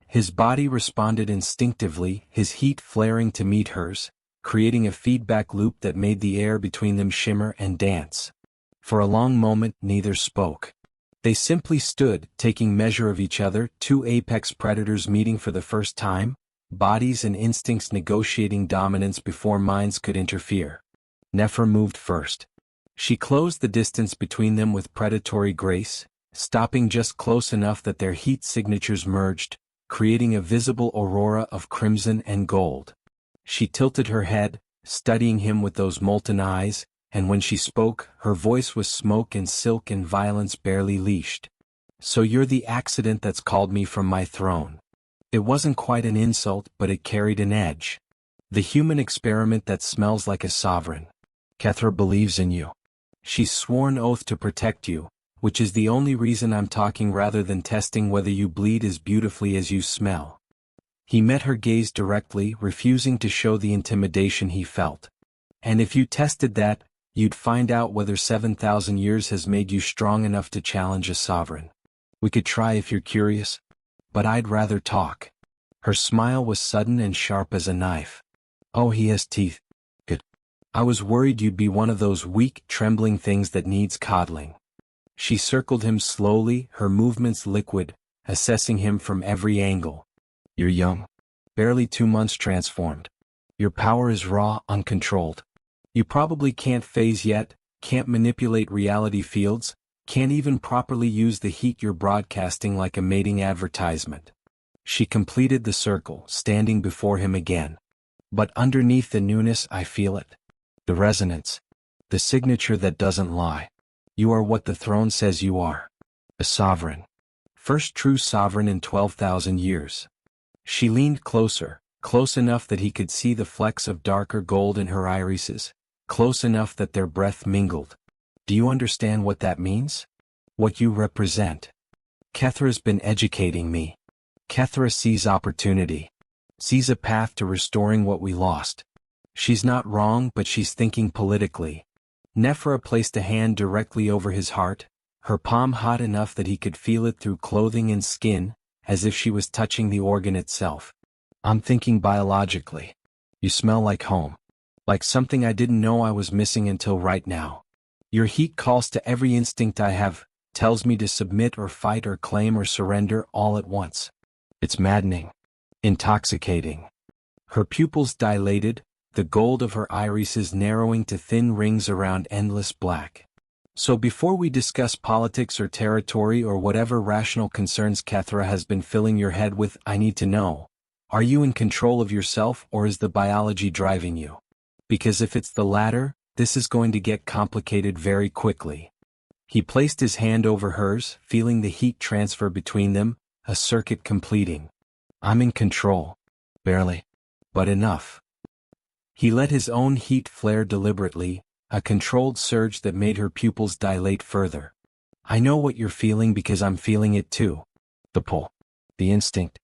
His body responded instinctively, his heat flaring to meet hers, creating a feedback loop that made the air between them shimmer and dance. For a long moment neither spoke. They simply stood, taking measure of each other, two apex predators meeting for the first time, bodies and instincts negotiating dominance before minds could interfere. Nefra moved first. She closed the distance between them with predatory grace, stopping just close enough that their heat signatures merged, creating a visible aurora of crimson and gold. She tilted her head, studying him with those molten eyes, and when she spoke, her voice was smoke and silk and violence barely leashed. So you're the accident that's called me from my throne. It wasn't quite an insult, but it carried an edge. The human experiment that smells like a sovereign. Kthra believes in you. She's sworn oath to protect you, which is the only reason I'm talking rather than testing whether you bleed as beautifully as you smell. He met her gaze directly, refusing to show the intimidation he felt. And if you tested that, you'd find out whether 7,000 years has made you strong enough to challenge a sovereign. We could try if you're curious. But I'd rather talk. Her smile was sudden and sharp as a knife. Oh, he has teeth. Good. I was worried you'd be one of those weak, trembling things that needs coddling. She circled him slowly, her movements liquid, assessing him from every angle. You're young. Barely 2 months transformed. Your power is raw, uncontrolled. You probably can't phase yet, can't manipulate reality fields, can't even properly use the heat you're broadcasting like a mating advertisement. She completed the circle, standing before him again. But underneath the newness I feel it. The resonance. The signature that doesn't lie. You are what the throne says you are. A sovereign. First true sovereign in 12,000 years. She leaned closer, close enough that he could see the flecks of darker gold in her irises, close enough that their breath mingled. Do you understand what that means? What you represent? Kthra's been educating me. Kthra sees opportunity. Sees a path to restoring what we lost. She's not wrong, but she's thinking politically. Nefra placed a hand directly over his heart, her palm hot enough that he could feel it through clothing and skin, as if she was touching the organ itself. I'm thinking biologically. You smell like home. Like something I didn't know I was missing until right now. Your heat calls to every instinct I have, tells me to submit or fight or claim or surrender all at once. It's maddening. Intoxicating. Her pupils dilated, the gold of her irises narrowing to thin rings around endless black. So before we discuss politics or territory or whatever rational concerns Kthra has been filling your head with, I need to know, are you in control of yourself or is the biology driving you? Because if it's the latter, this is going to get complicated very quickly. He placed his hand over hers, feeling the heat transfer between them, a circuit completing. I'm in control. Barely. But enough. He let his own heat flare deliberately, a controlled surge that made her pupils dilate further. I know what you're feeling because I'm feeling it too. The pull. The instinct.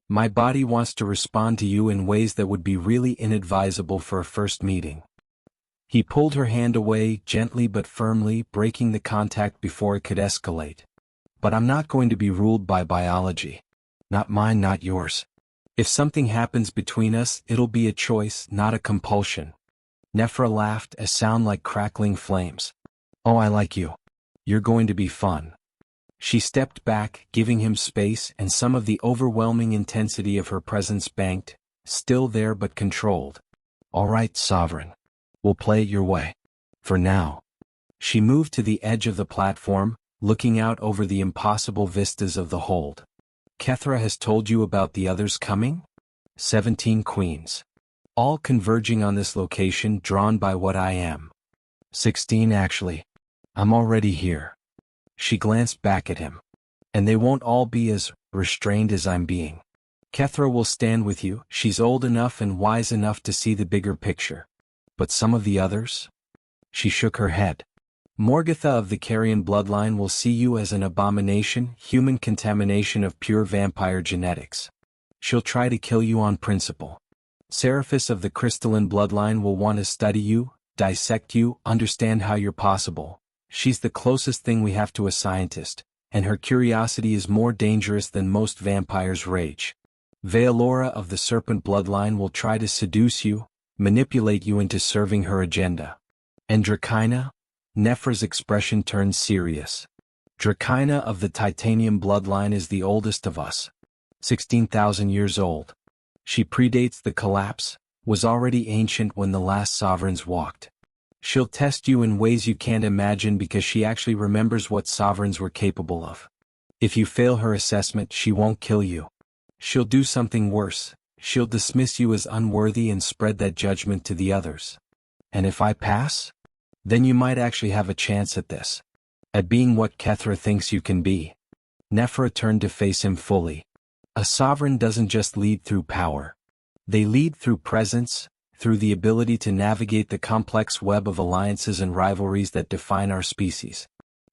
My body wants to respond to you in ways that would be really inadvisable for a first meeting. He pulled her hand away, gently but firmly, breaking the contact before it could escalate. But I'm not going to be ruled by biology. Not mine, not yours. If something happens between us, it'll be a choice, not a compulsion. Nefra laughed, a sound like crackling flames. Oh, I like you. You're going to be fun. She stepped back, giving him space, and some of the overwhelming intensity of her presence banked, still there but controlled. All right, Sovereign. We'll play it your way. For now. She moved to the edge of the platform, looking out over the impossible vistas of the hold. Kthra has told you about the others coming? 17 queens. All converging on this location drawn by what I am. 16 actually. I'm already here. She glanced back at him. And they won't all be as restrained as I'm being. Kthra will stand with you, she's old enough and wise enough to see the bigger picture. But some of the others? She shook her head. Morgatha of the Carrion bloodline will see you as an abomination, human contamination of pure vampire genetics. She'll try to kill you on principle. Seraphis of the crystalline bloodline will want to study you, dissect you, understand how you're possible. She's the closest thing we have to a scientist, and her curiosity is more dangerous than most vampires' rage. Veilora of the serpent bloodline will try to seduce you, manipulate you into serving her agenda. And Drakina? Nefra's expression turned serious. Drakina of the titanium bloodline is the oldest of us. 16,000 years old. She predates the collapse, was already ancient when the last sovereigns walked. She'll test you in ways you can't imagine because she actually remembers what sovereigns were capable of. If you fail her assessment, she won't kill you. She'll do something worse. She'll dismiss you as unworthy and spread that judgment to the others. And if I pass? Then you might actually have a chance at this. At being what Kthra thinks you can be. Nefra turned to face him fully. A sovereign doesn't just lead through power. They lead through presence, through the ability to navigate the complex web of alliances and rivalries that define our species.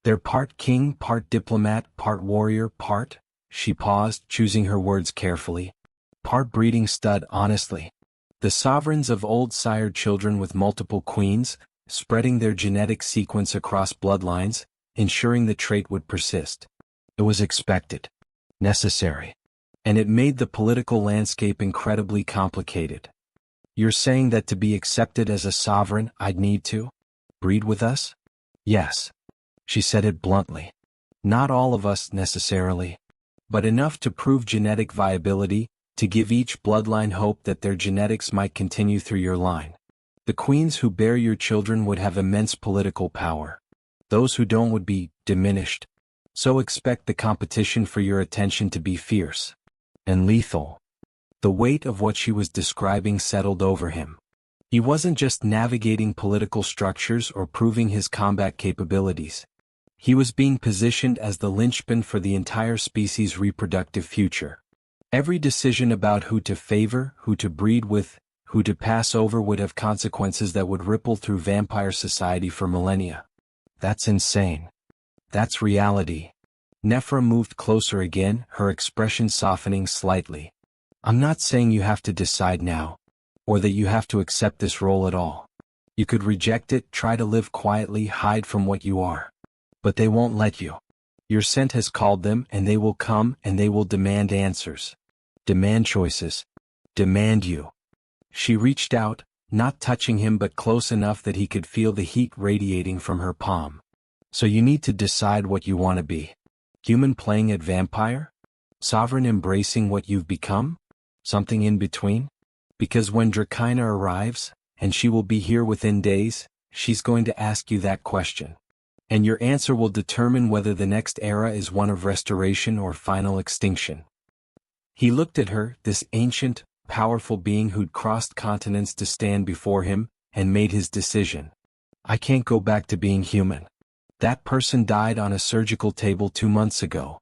They're part king, part diplomat, part warrior, part, she paused, choosing her words carefully, part breeding stud honestly. The sovereigns of old sired children with multiple queens, spreading their genetic sequence across bloodlines, ensuring the trait would persist. It was expected. Necessary. And it made the political landscape incredibly complicated. You're saying that to be accepted as a sovereign, I'd need to breed with us? Yes. She said it bluntly. Not all of us necessarily. But enough to prove genetic viability, to give each bloodline hope that their genetics might continue through your line. The queens who bear your children would have immense political power. Those who don't would be diminished. So expect the competition for your attention to be fierce. And lethal. The weight of what she was describing settled over him. He wasn't just navigating political structures or proving his combat capabilities. He was being positioned as the linchpin for the entire species' reproductive future. Every decision about who to favor, who to breed with, who to pass over would have consequences that would ripple through vampire society for millennia. That's insane. That's reality. Nefra moved closer again, her expression softening slightly. I'm not saying you have to decide now, or that you have to accept this role at all. You could reject it, try to live quietly, hide from what you are. But they won't let you. Your scent has called them, and they will come, and they will demand answers. Demand choices. Demand you. She reached out, not touching him but close enough that he could feel the heat radiating from her palm. So you need to decide what you want to be. Human playing at vampire? Sovereign embracing what you've become? Something in between? Because when Drakina arrives, and she will be here within days, she's going to ask you that question. And your answer will determine whether the next era is one of restoration or final extinction. He looked at her, this ancient, powerful being who'd crossed continents to stand before him, and made his decision. I can't go back to being human. That person died on a surgical table 2 months ago.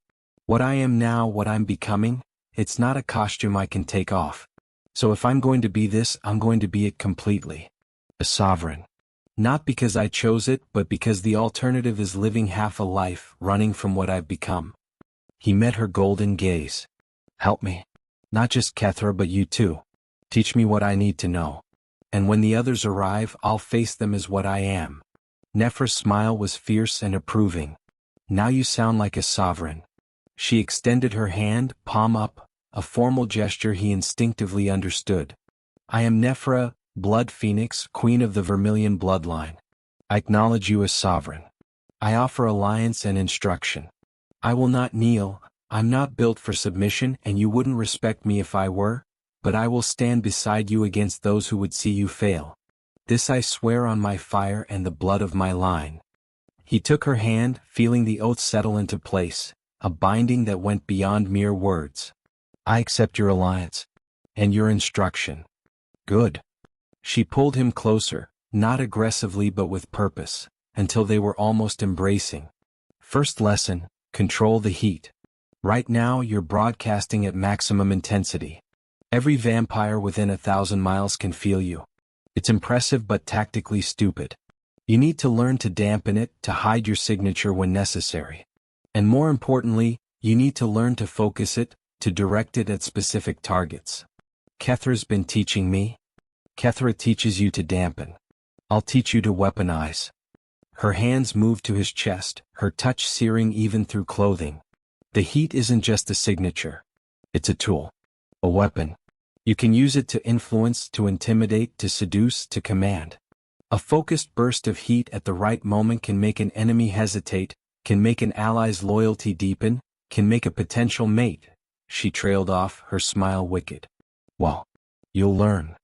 What I am now, what I'm becoming, it's not a costume I can take off. So if I'm going to be this, I'm going to be it completely. A sovereign. Not because I chose it, but because the alternative is living half a life, running from what I've become. He met her golden gaze. Help me. Not just Kthra but you too. Teach me what I need to know. And when the others arrive, I'll face them as what I am. Nefra's smile was fierce and approving. Now you sound like a sovereign. She extended her hand, palm up, a formal gesture he instinctively understood. I am Nefra, Blood Phoenix, Queen of the Vermilion bloodline. I acknowledge you as sovereign. I offer alliance and instruction. I will not kneel. I'm not built for submission, and you wouldn't respect me if I were, but I will stand beside you against those who would see you fail. This I swear on my fire and the blood of my line. He took her hand, feeling the oath settle into place, a binding that went beyond mere words. I accept your alliance. And your instruction. Good. She pulled him closer, not aggressively but with purpose, until they were almost embracing. First lesson, control the heat. Right now you're broadcasting at maximum intensity. Every vampire within 1,000 miles can feel you. It's impressive but tactically stupid. You need to learn to dampen it, to hide your signature when necessary. And more importantly, you need to learn to focus it, to direct it at specific targets. Kthra's been teaching me. Kthra teaches you to dampen. I'll teach you to weaponize. Her hands moved to his chest, her touch searing even through clothing. The heat isn't just a signature. It's a tool. A weapon. You can use it to influence, to intimidate, to seduce, to command. A focused burst of heat at the right moment can make an enemy hesitate, can make an ally's loyalty deepen, can make a potential mate. She trailed off, her smile wicked. Well, you'll learn.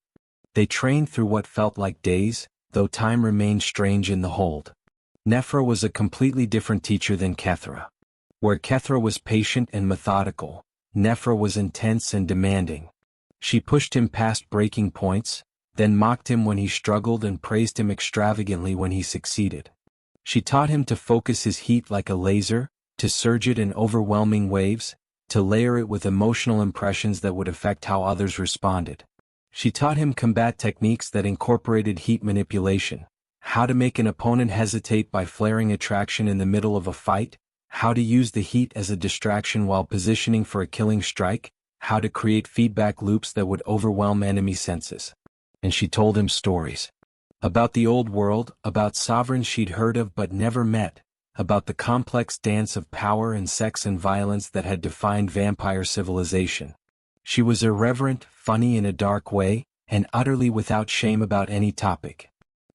They trained through what felt like days, though time remained strange in the hold. Nefra was a completely different teacher than Kthra. Where Kthra was patient and methodical, Nefra was intense and demanding. She pushed him past breaking points, then mocked him when he struggled and praised him extravagantly when he succeeded. She taught him to focus his heat like a laser, to surge it in overwhelming waves, to layer it with emotional impressions that would affect how others responded. She taught him combat techniques that incorporated heat manipulation, how to make an opponent hesitate by flaring attraction in the middle of a fight, how to use the heat as a distraction while positioning for a killing strike, how to create feedback loops that would overwhelm enemy senses. And she told him stories. About the old world, about sovereigns she'd heard of but never met, about the complex dance of power and sex and violence that had defined vampire civilization. She was irreverent, funny in a dark way, and utterly without shame about any topic.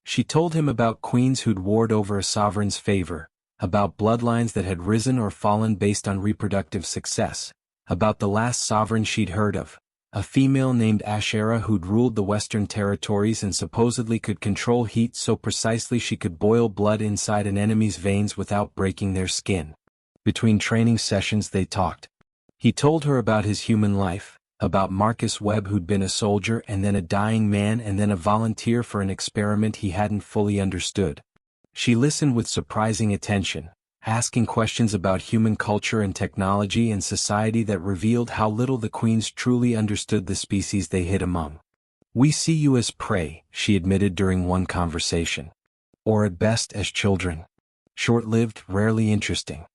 She told him about queens who'd warred over a sovereign's favor, about bloodlines that had risen or fallen based on reproductive success, about the last sovereign she'd heard of, a female named Ashera who'd ruled the Western territories and supposedly could control heat so precisely she could boil blood inside an enemy's veins without breaking their skin. Between training sessions they talked. He told her about his human life, about Marcus Webb who'd been a soldier and then a dying man and then a volunteer for an experiment he hadn't fully understood. She listened with surprising attention, asking questions about human culture and technology and society that revealed how little the queens truly understood the species they hid among. "We see you as prey," she admitted during one conversation. "Or at best as children. Short-lived, rarely interesting.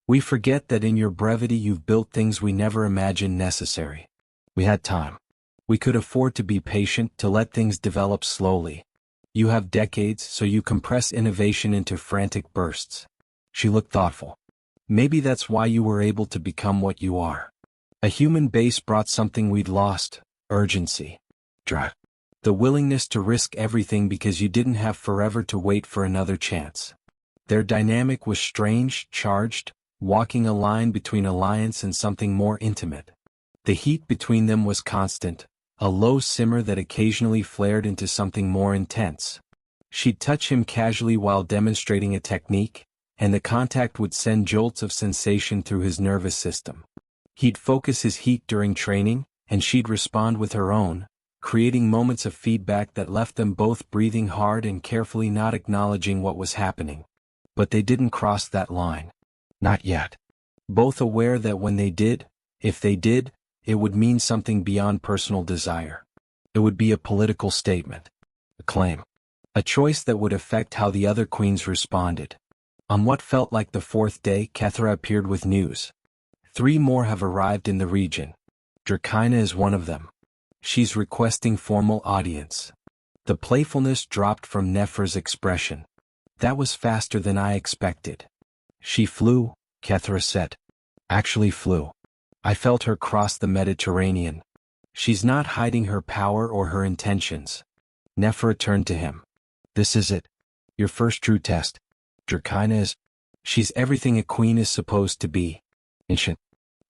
We forget that in your brevity you've built things we never imagined necessary. We had time. We could afford to be patient, to let things develop slowly. You have decades, so you compress innovation into frantic bursts." She looked thoughtful. "Maybe that's why you were able to become what you are. A human base brought something we'd lost: urgency. The willingness to risk everything because you didn't have forever to wait for another chance." Their dynamic was strange, charged, walking a line between alliance and something more intimate. The heat between them was constant, a low simmer that occasionally flared into something more intense. She'd touch him casually while demonstrating a technique, and the contact would send jolts of sensation through his nervous system. He'd focus his heat during training, and she'd respond with her own, creating moments of feedback that left them both breathing hard and carefully, not acknowledging what was happening. But they didn't cross that line. Not yet. Both aware that when they did, if they did, it would mean something beyond personal desire. It would be a political statement. A claim. A choice that would affect how the other queens responded. On what felt like the fourth day, Kthra appeared with news. 3 more have arrived in the region. Drakina is one of them. She's requesting formal audience. The playfulness dropped from Nefra's expression. "That was faster than I expected." "She flew," Kthra said. "Actually flew. I felt her cross the Mediterranean. She's not hiding her power or her intentions." Nefra turned to him. "This is it. Your first true test. Drakina is... She's everything a queen is supposed to be. Ancient.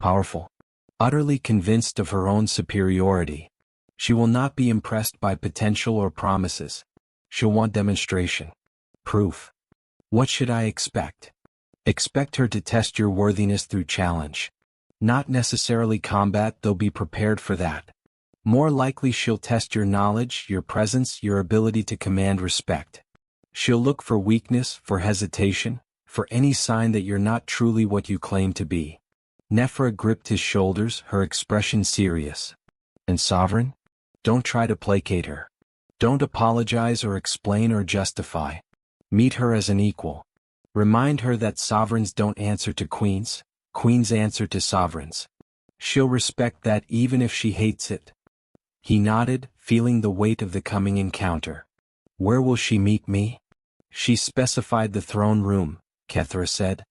Powerful. Utterly convinced of her own superiority. She will not be impressed by potential or promises. She'll want demonstration. Proof. What should I expect? Expect her to test your worthiness through challenge. Not necessarily combat, though be prepared for that. More likely she'll test your knowledge, your presence, your ability to command respect. She'll look for weakness, for hesitation, for any sign that you're not truly what you claim to be." Nefra gripped his shoulders, her expression serious. "And sovereign? Don't try to placate her. Don't apologize or explain or justify. Meet her as an equal. Remind her that sovereigns don't answer to queens, queens answer to sovereigns. She'll respect that even if she hates it." He nodded, feeling the weight of the coming encounter. "Where will she meet me?" "She specified the throne room," Kthra said.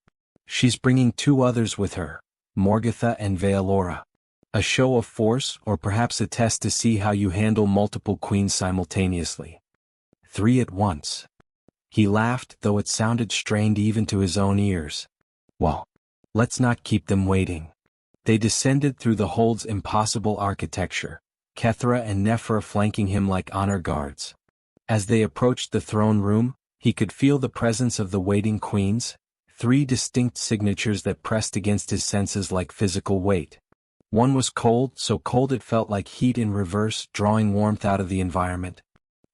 "She's bringing 2 others with her, Morgotha and Vealora. A show of force, or perhaps a test to see how you handle multiple queens simultaneously." 3 at once. He laughed, though it sounded strained even to his own ears. "Well, let's not keep them waiting." They descended through the hold's impossible architecture, Kthra and Nefra flanking him like honor guards. As they approached the throne room, he could feel the presence of the waiting queens, 3 distinct signatures that pressed against his senses like physical weight. One was cold, so cold it felt like heat in reverse, drawing warmth out of the environment.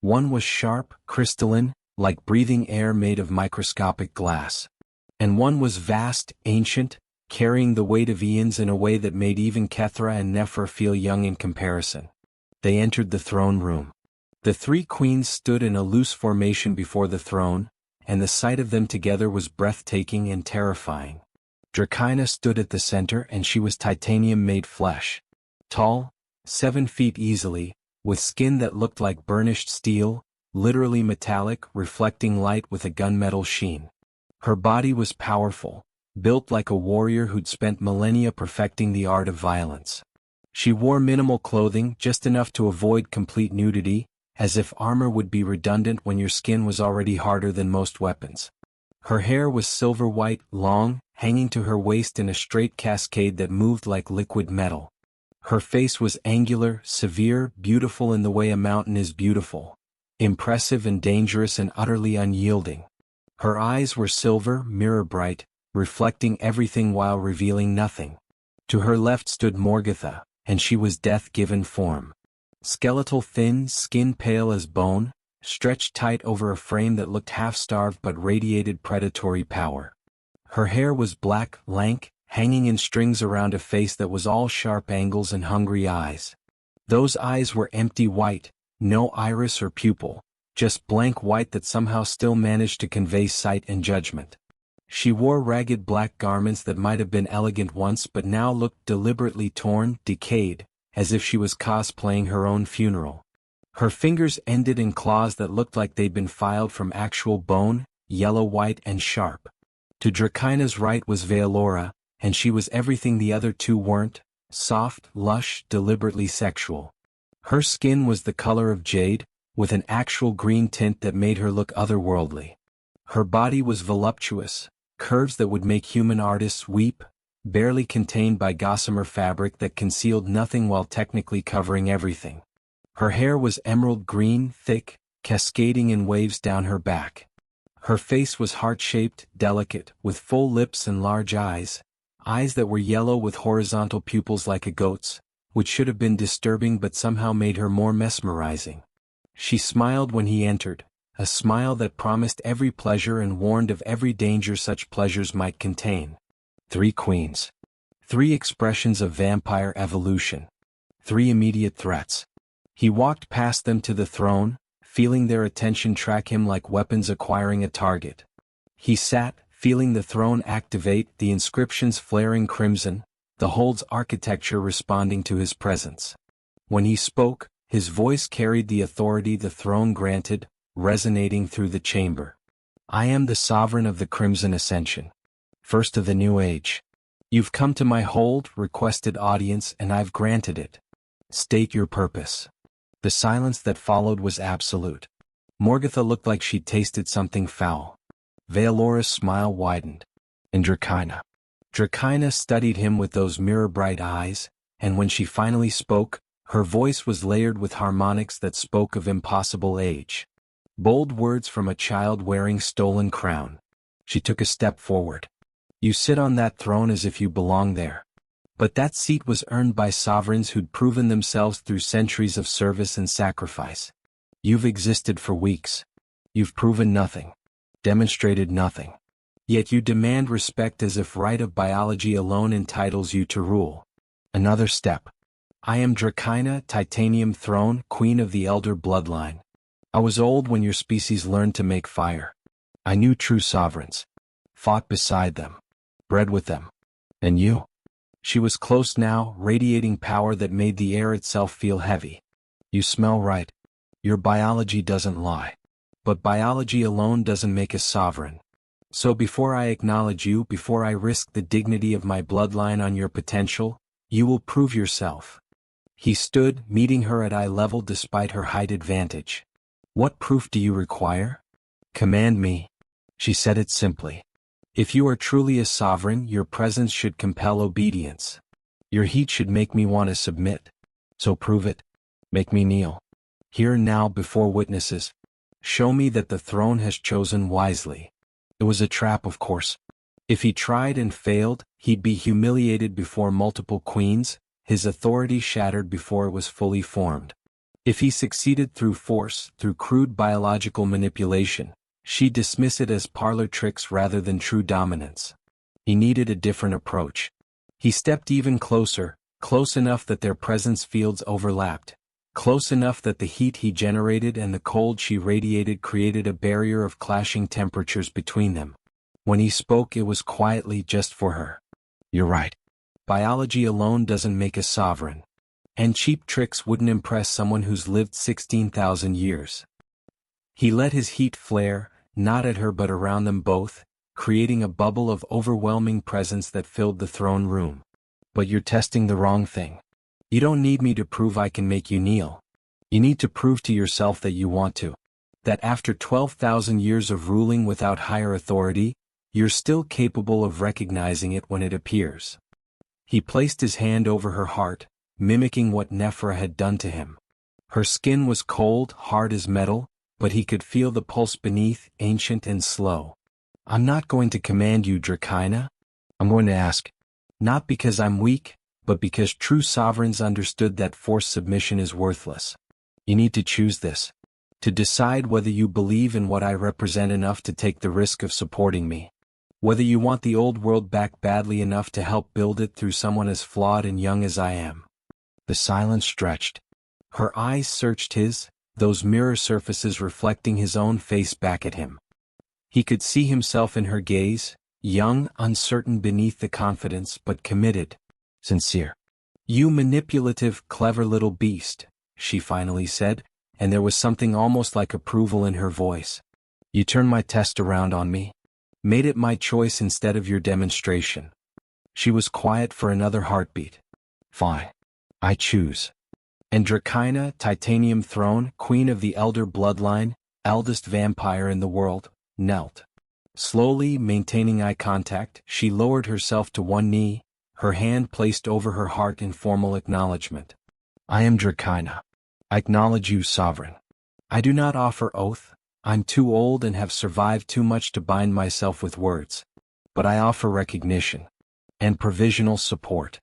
One was sharp, crystalline, like breathing air made of microscopic glass. And one was vast, ancient, carrying the weight of eons in a way that made even Kthra and Nefra feel young in comparison. They entered the throne room. The 3 queens stood in a loose formation before the throne, and the sight of them together was breathtaking and terrifying. Drakina stood at the center, and she was titanium-made flesh. Tall, 7 feet easily, with skin that looked like burnished steel, literally metallic, reflecting light with a gunmetal sheen. Her body was powerful, built like a warrior who'd spent millennia perfecting the art of violence. She wore minimal clothing, just enough to avoid complete nudity, as if armor would be redundant when your skin was already harder than most weapons. Her hair was silver white, long, hanging to her waist in a straight cascade that moved like liquid metal. Her face was angular, severe, beautiful in the way a mountain is beautiful. Impressive and dangerous and utterly unyielding. Her eyes were silver, mirror-bright, reflecting everything while revealing nothing. To her left stood Morgotha, and she was death-given form. Skeletal, thin, skin pale as bone, stretched tight over a frame that looked half-starved but radiated predatory power. Her hair was black, lank, hanging in strings around a face that was all sharp angles and hungry eyes. Those eyes were empty white, no iris or pupil, just blank white that somehow still managed to convey sight and judgment. She wore ragged black garments that might have been elegant once but now looked deliberately torn, decayed, as if she was cosplaying her own funeral. Her fingers ended in claws that looked like they'd been filed from actual bone, yellow-white and sharp. To Drakina's right was Veilora, and she was everything the other two weren't: soft, lush, deliberately sexual. Her skin was the color of jade, with an actual green tint that made her look otherworldly. Her body was voluptuous, curves that would make human artists weep, barely contained by gossamer fabric that concealed nothing while technically covering everything. Her hair was emerald green, thick, cascading in waves down her back. Her face was heart-shaped, delicate, with full lips and large eyes that were yellow with horizontal pupils like a goat's, which should have been disturbing but somehow made her more mesmerizing. She smiled when he entered, a smile that promised every pleasure and warned of every danger such pleasures might contain. 3 queens. 3 expressions of vampire evolution. 3 immediate threats. He walked past them to the throne, feeling their attention track him like weapons acquiring a target. He sat, feeling the throne activate, the inscriptions flaring crimson, the hold's architecture responding to his presence. When he spoke, his voice carried the authority the throne granted, resonating through the chamber. I am the sovereign of the Crimson Ascension. First of the New Age. You've come to my hold, requested audience, and I've granted it. State your purpose. The silence that followed was absolute. Morgatha looked like she'd tasted something foul. Veelora's smile widened. And Drakina. Drakina studied him with those mirror-bright eyes, and when she finally spoke, her voice was layered with harmonics that spoke of impossible age. Bold words from a child wearing stolen crown. She took a step forward. You sit on that throne as if you belong there. But that seat was earned by sovereigns who'd proven themselves through centuries of service and sacrifice. You've existed for weeks. You've proven nothing. Demonstrated nothing. Yet you demand respect as if right of biology alone entitles you to rule. Another step. I am Drakina, Titanium Throne, Queen of the Elder Bloodline. I was old when your species learned to make fire. I knew true sovereigns. Fought beside them. Bred with them. And you? She was close now, radiating power that made the air itself feel heavy. You smell right. Your biology doesn't lie. But biology alone doesn't make us sovereign. So before I acknowledge you, before I risk the dignity of my bloodline on your potential, you will prove yourself. He stood, meeting her at eye level despite her height advantage. What proof do you require? Command me. She said it simply. If you are truly a sovereign, your presence should compel obedience. Your heat should make me want to submit. So prove it. Make me kneel. Here now before witnesses. Show me that the throne has chosen wisely. It was a trap, of course. If he tried and failed, he'd be humiliated before multiple queens, his authority shattered before it was fully formed. If he succeeded through force, through crude biological manipulation, she'd dismiss it as parlor tricks rather than true dominance. He needed a different approach. He stepped even closer, close enough that their presence fields overlapped, close enough that the heat he generated and the cold she radiated created a barrier of clashing temperatures between them. When he spoke, it was quietly, just for her. You're right. Biology alone doesn't make us sovereign. And cheap tricks wouldn't impress someone who's lived 16,000 years. He let his heat flare, not at her but around them both, creating a bubble of overwhelming presence that filled the throne room. But you're testing the wrong thing. You don't need me to prove I can make you kneel. You need to prove to yourself that you want to. That after 12,000 years of ruling without higher authority, you're still capable of recognizing it when it appears. He placed his hand over her heart, mimicking what Nefra had done to him. Her skin was cold, hard as metal, but he could feel the pulse beneath, ancient and slow. I'm not going to command you, Drakina. I'm going to ask. Not because I'm weak, but because true sovereigns understood that forced submission is worthless. You need to choose this. To decide whether you believe in what I represent enough to take the risk of supporting me. Whether you want the old world back badly enough to help build it through someone as flawed and young as I am." The silence stretched. Her eyes searched his, those mirror surfaces reflecting his own face back at him. He could see himself in her gaze, young, uncertain beneath the confidence, but committed, sincere. "You manipulative, clever little beast," she finally said, and there was something almost like approval in her voice. "You turned my test around on me. Made it my choice instead of your demonstration." She was quiet for another heartbeat. "Fine. I choose." And Drakina, titanium throne, queen of the elder bloodline, eldest vampire in the world, knelt. Slowly, maintaining eye contact, she lowered herself to one knee, her hand placed over her heart in formal acknowledgement. "I am Drakina. I acknowledge you, sovereign. I do not offer oath. I'm too old and have survived too much to bind myself with words. But I offer recognition. And provisional support.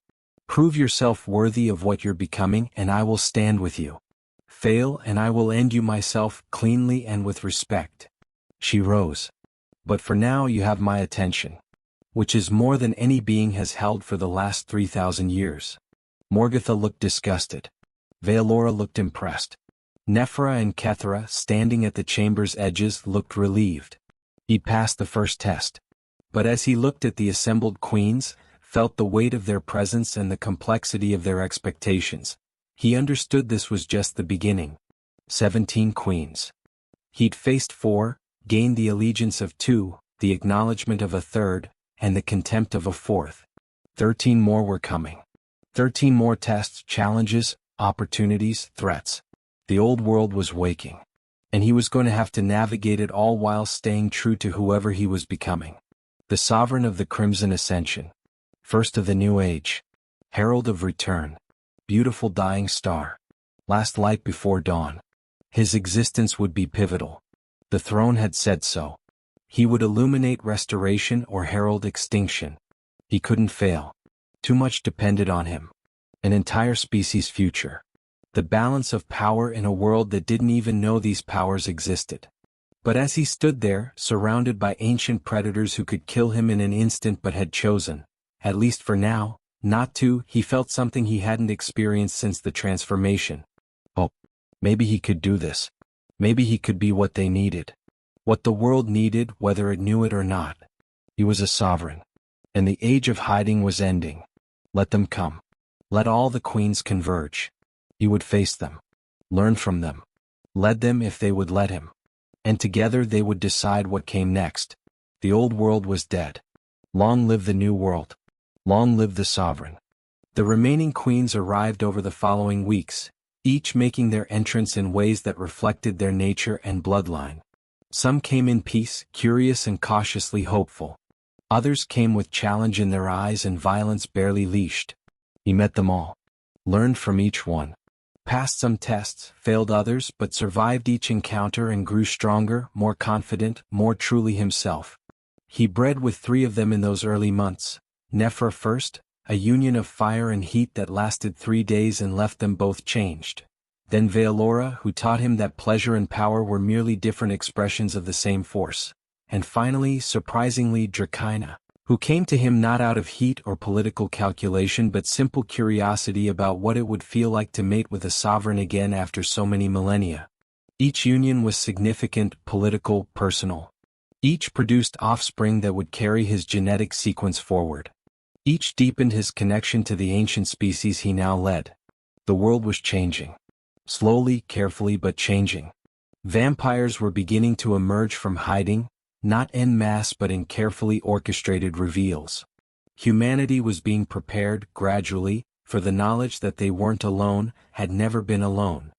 Prove yourself worthy of what you're becoming and I will stand with you. Fail and I will end you myself cleanly and with respect." She rose. "But for now you have my attention. Which is more than any being has held for the last 3,000 years. Morgatha looked disgusted. Veilora looked impressed. Nefra and Kthra, standing at the chamber's edges, looked relieved. He passed the first test. But as he looked at the assembled queens, felt the weight of their presence and the complexity of their expectations, he understood this was just the beginning. 17 queens. He'd faced 4, gained the allegiance of 2, the acknowledgement of a 3rd, and the contempt of a 4th. 13 more were coming. 13 more tests, challenges, opportunities, threats. The old world was waking. And he was going to have to navigate it all while staying true to whoever he was becoming. The sovereign of the Crimson Ascension. First of the New Age. Herald of Return. Beautiful dying star. Last light before dawn. His existence would be pivotal. The throne had said so. He would illuminate restoration or herald extinction. He couldn't fail. Too much depended on him. An entire species' future. The balance of power in a world that didn't even know these powers existed. But as he stood there, surrounded by ancient predators who could kill him in an instant but had chosen, at least for now, not to, he felt something he hadn't experienced since the transformation. Oh, maybe he could do this. Maybe he could be what they needed. What the world needed, whether it knew it or not. He was a sovereign. And the age of hiding was ending. Let them come. Let all the queens converge. He would face them. Learn from them. Lead them if they would let him. And together they would decide what came next. The old world was dead. Long live the new world. Long live the sovereign. The remaining queens arrived over the following weeks, each making their entrance in ways that reflected their nature and bloodline. Some came in peace, curious and cautiously hopeful. Others came with challenge in their eyes and violence barely leashed. He met them all. Learned from each one. Passed some tests, failed others, but survived each encounter and grew stronger, more confident, more truly himself. He bred with 3 of them in those early months. Nefra first, a union of fire and heat that lasted 3 days and left them both changed. Then Veilora, who taught him that pleasure and power were merely different expressions of the same force. And finally, surprisingly, Drakina, who came to him not out of heat or political calculation but simple curiosity about what it would feel like to mate with a sovereign again after so many millennia. Each union was significant, political, personal. Each produced offspring that would carry his genetic sequence forward. Each deepened his connection to the ancient species he now led. The world was changing. Slowly, carefully, but changing. Vampires were beginning to emerge from hiding, not en masse but in carefully orchestrated reveals. Humanity was being prepared, gradually, for the knowledge that they weren't alone, had never been alone.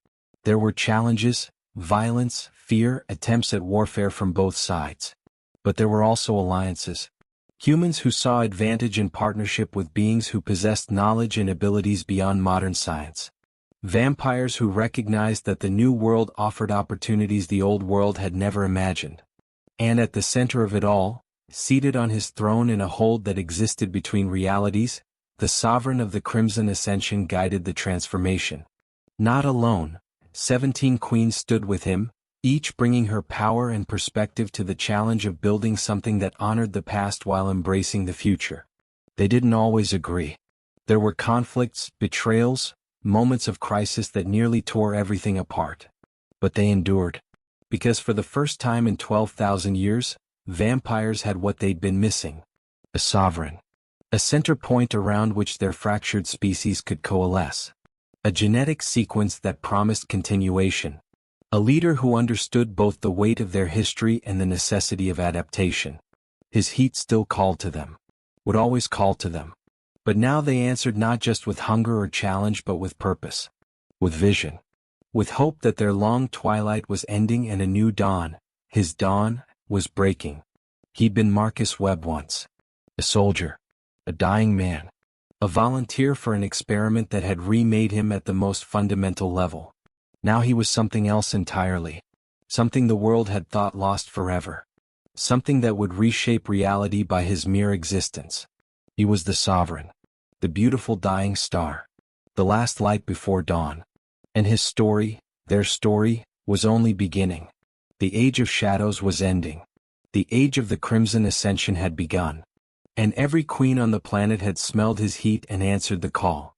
There were challenges, violence, fear, attempts at warfare from both sides. But there were also alliances. Humans who saw advantage in partnership with beings who possessed knowledge and abilities beyond modern science. Vampires who recognized that the new world offered opportunities the old world had never imagined. And at the center of it all, seated on his throne in a hold that existed between realities, the sovereign of the Crimson Ascension guided the transformation. Not alone, 17 queens stood with him, each bringing her power and perspective to the challenge of building something that honored the past while embracing the future. They didn't always agree. There were conflicts, betrayals, moments of crisis that nearly tore everything apart. But they endured. Because for the first time in 12,000 years, vampires had what they'd been missing. A sovereign. A center point around which their fractured species could coalesce. A genetic sequence that promised continuation. A leader who understood both the weight of their history and the necessity of adaptation. His heat still called to them. Would always call to them. But now they answered not just with hunger or challenge but with purpose. With vision. With hope that their long twilight was ending and a new dawn, his dawn, was breaking. He'd been Marcus Webb once. A soldier. A dying man. A volunteer for an experiment that had remade him at the most fundamental level. Now he was something else entirely. Something the world had thought lost forever. Something that would reshape reality by his mere existence. He was the sovereign. The beautiful dying star. The last light before dawn. And his story, their story, was only beginning. The age of shadows was ending. The age of the crimson ascension had begun. And every queen on the planet had smelled his heat and answered the call.